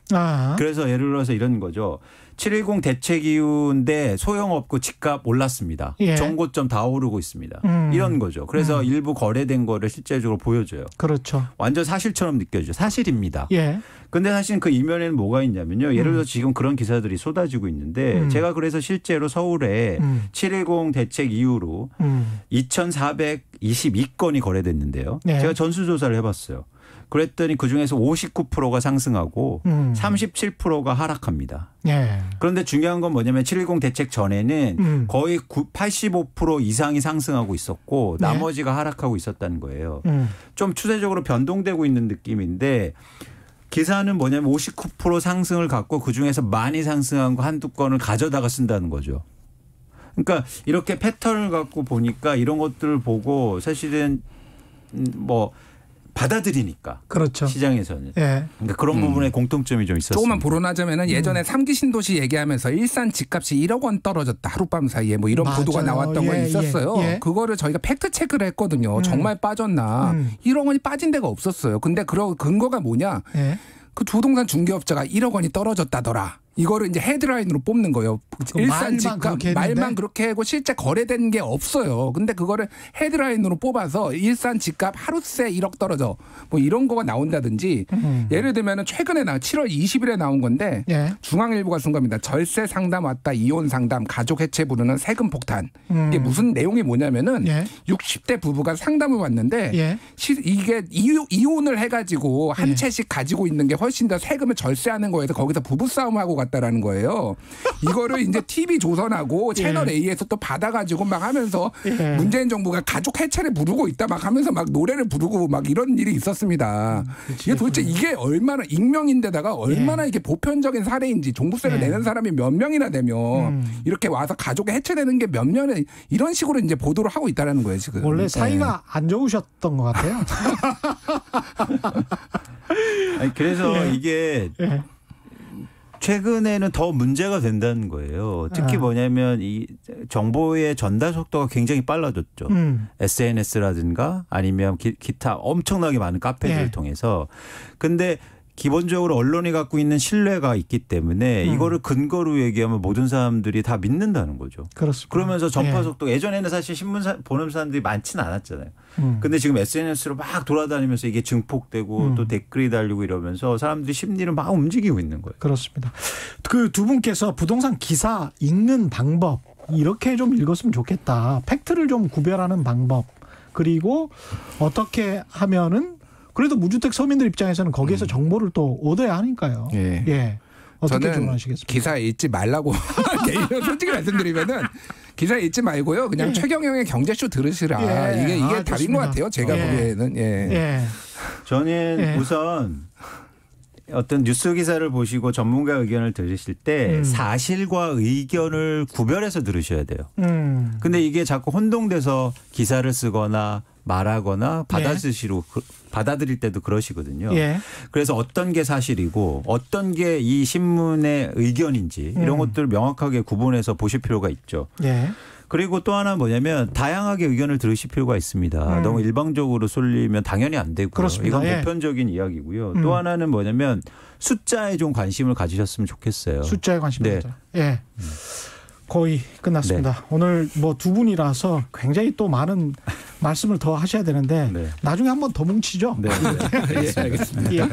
그래서 예를 들어서 이런 거죠. 7.10 대책 이후인데 소용없고 집값 올랐습니다. 예. 정고점 다 오르고 있습니다. 이런 거죠. 그래서 일부 거래된 거를 실제적으로 보여줘요. 그렇죠. 완전 사실처럼 느껴지죠. 사실입니다. 예. 근데 사실 그 이면에는 뭐가 있냐면요. 예를 들어서 지금 그런 기사들이 쏟아지고 있는데 제가 그래서 실제로 서울에 7.10 대책 이후로 2,422건이 거래됐는데요. 네. 제가 전수조사를 해봤어요. 그랬더니 그중에서 59%가 상승하고 37%가 하락합니다. 예. 그런데 중요한 건 뭐냐면 7.10 대책 전에는 거의 85% 이상이 상승하고 있었고 네. 나머지가 하락하고 있었다는 거예요. 좀 추세적으로 변동되고 있는 느낌인데 기사는 뭐냐면 59% 상승을 갖고 그중에서 많이 상승한 거 한두 건을 가져다가 쓴다는 거죠. 그러니까 이렇게 패턴을 갖고 보니까 이런 것들을 보고 사실은 뭐 받아들이니까. 그렇죠. 시장에서는. 예. 그러니까 그런 부분에 공통점이 좀 있었습니다. 조금만 불어나자면은 예전에 3기 신도시 얘기하면서 일산 집값이 1억 원 떨어졌다 하룻밤 사이에 뭐 이런 맞아요. 보도가 나왔던 거 있었어요. 예. 그거를 저희가 팩트 체크를 했거든요. 정말 빠졌나? 1억 원이 빠진 데가 없었어요. 근데 그런 근거가 뭐냐? 예. 그 부동산 중개업자가 1억 원이 떨어졌다더라. 이거를 이제 헤드라인으로 뽑는 거예요. 일산 집값 말만 그렇게 하고 실제 거래된 게 없어요. 근데 그거를 헤드라인으로 뽑아서 일산 집값 하루새 1억 떨어져. 뭐 이런 거가 나온다든지 예를 들면은 최근에 7월 20일에 나온 건데 예. 중앙일보가 쓴 겁니다. 절세 상담 왔다 이혼 상담 가족 해체 부르는 세금 폭탄. 이게 무슨 내용이 뭐냐면은 예. 60대 부부가 상담을 왔는데 예. 이게 이혼을 해가지고 한 채씩 가지고 있는 게 훨씬 더 세금을 절세하는 거에서 거기서 부부싸움을 하고 갔다라는 거예요. 이거를 이제 TV조선하고 채널 A에서 또 받아가지고 막 하면서 문재인 정부가 가족 해체를 부르고 있다 막 하면서 막 노래를 부르고 막 이런 일이 있었습니다. 이게 도대체 이게 얼마나 익명인데다가 얼마나 이게 보편적인 사례인지 종부세를 내는 사람이 몇 명이나 되면 이렇게 와서 가족이 해체되는 게 몇 년에 이런 식으로 이제 보도를 하고 있다라는 거예요 지금. 원래 사이가 안 좋으셨던 것 같아요. 아니, 그래서 이게 최근에는 더 문제가 된다는 거예요. 특히 뭐냐면 이 정보의 전달 속도가 굉장히 빨라졌죠. SNS라든가 아니면 기타 엄청나게 많은 카페들을 통해서. 근데 기본적으로 언론이 갖고 있는 신뢰가 있기 때문에 이거를 근거로 얘기하면 모든 사람들이 다 믿는다는 거죠. 그렇습니다. 그러면서 전파 속도 예전에는 사실 신문 보는 사람들이 많지는 않았잖아요. 근데 지금 SNS로 막 돌아다니면서 이게 증폭되고 또 댓글이 달리고 이러면서 사람들이 심리를 막 움직이고 있는 거예요. 그렇습니다. 그 두 분께서 부동산 기사 읽는 방법 이렇게 좀 읽었으면 좋겠다. 팩트를 좀 구별하는 방법 그리고 어떻게 하면은 그래도 무주택 서민들 입장에서는 거기에서 정보를 또 얻어야 하니까요. 예. 어떻게 조언하시겠습니까? 기사 읽지 말라고 솔직히 말씀드리면은 기사 읽지 말고요. 그냥 최경영의 경제쇼 들으시라. 이게 답인 좋습니다. 것 같아요. 제가 보기에는. 저는 우선 어떤 뉴스 기사를 보시고 전문가 의견을 들으실 때 사실과 의견을 구별해서 들으셔야 돼요. 근데 이게 자꾸 혼동돼서 기사를 쓰거나 말하거나 받아들일 때도 그러시거든요. 그래서 어떤 게 사실이고 어떤 게 이 신문의 의견인지 이런 것들을 명확하게 구분해서 보실 필요가 있죠. 그리고 또 하나 뭐냐면 다양하게 의견을 들으실 필요가 있습니다. 너무 일방적으로 쏠리면 당연히 안 되고요. 그렇습니다. 이건 보편적인 이야기고요. 또 하나는 뭐냐면 숫자에 좀 관심을 가지셨으면 좋겠어요. 숫자에 관심 가져. 거의 끝났습니다. 오늘 뭐 두 분이라서 굉장히 또 많은 말씀을 더 하셔야 되는데 나중에 한번 더 뭉치죠. 알겠습니다.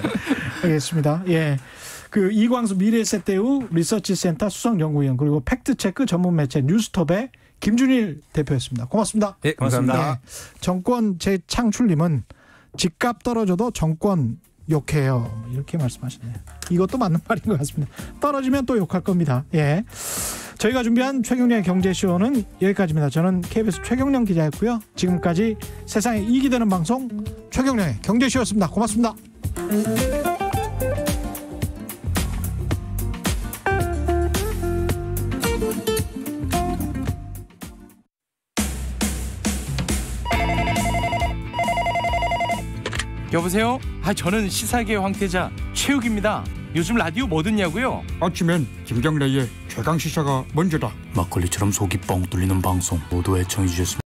알겠습니다. 그 이광수 미래세대우 리서치센터 수석연구위원 그리고 팩트체크 전문 매체 뉴스톱의 김준일 대표였습니다. 고맙습니다. 감사합니다. 정권 재창출님은 집값 떨어져도 정권 욕해요. 이렇게 말씀하시네요. 이것도 맞는 말인 것 같습니다. 떨어지면 또 욕할 겁니다. 저희가 준비한 최경련의 경제쇼는 여기까지입니다. 저는 KBS 최경련 기자였고요. 지금까지 세상에 이익이 되는 방송 최경련의 경제쇼였습니다. 고맙습니다. 여보세요? 저는 시사계 황태자 최욱입니다. 요즘 라디오 뭐 듣냐고요? 아침엔 김경래의 최강시사가 먼저다. 막걸리처럼 속이 뻥 뚫리는 방송 모두 애청해 주셨습니다.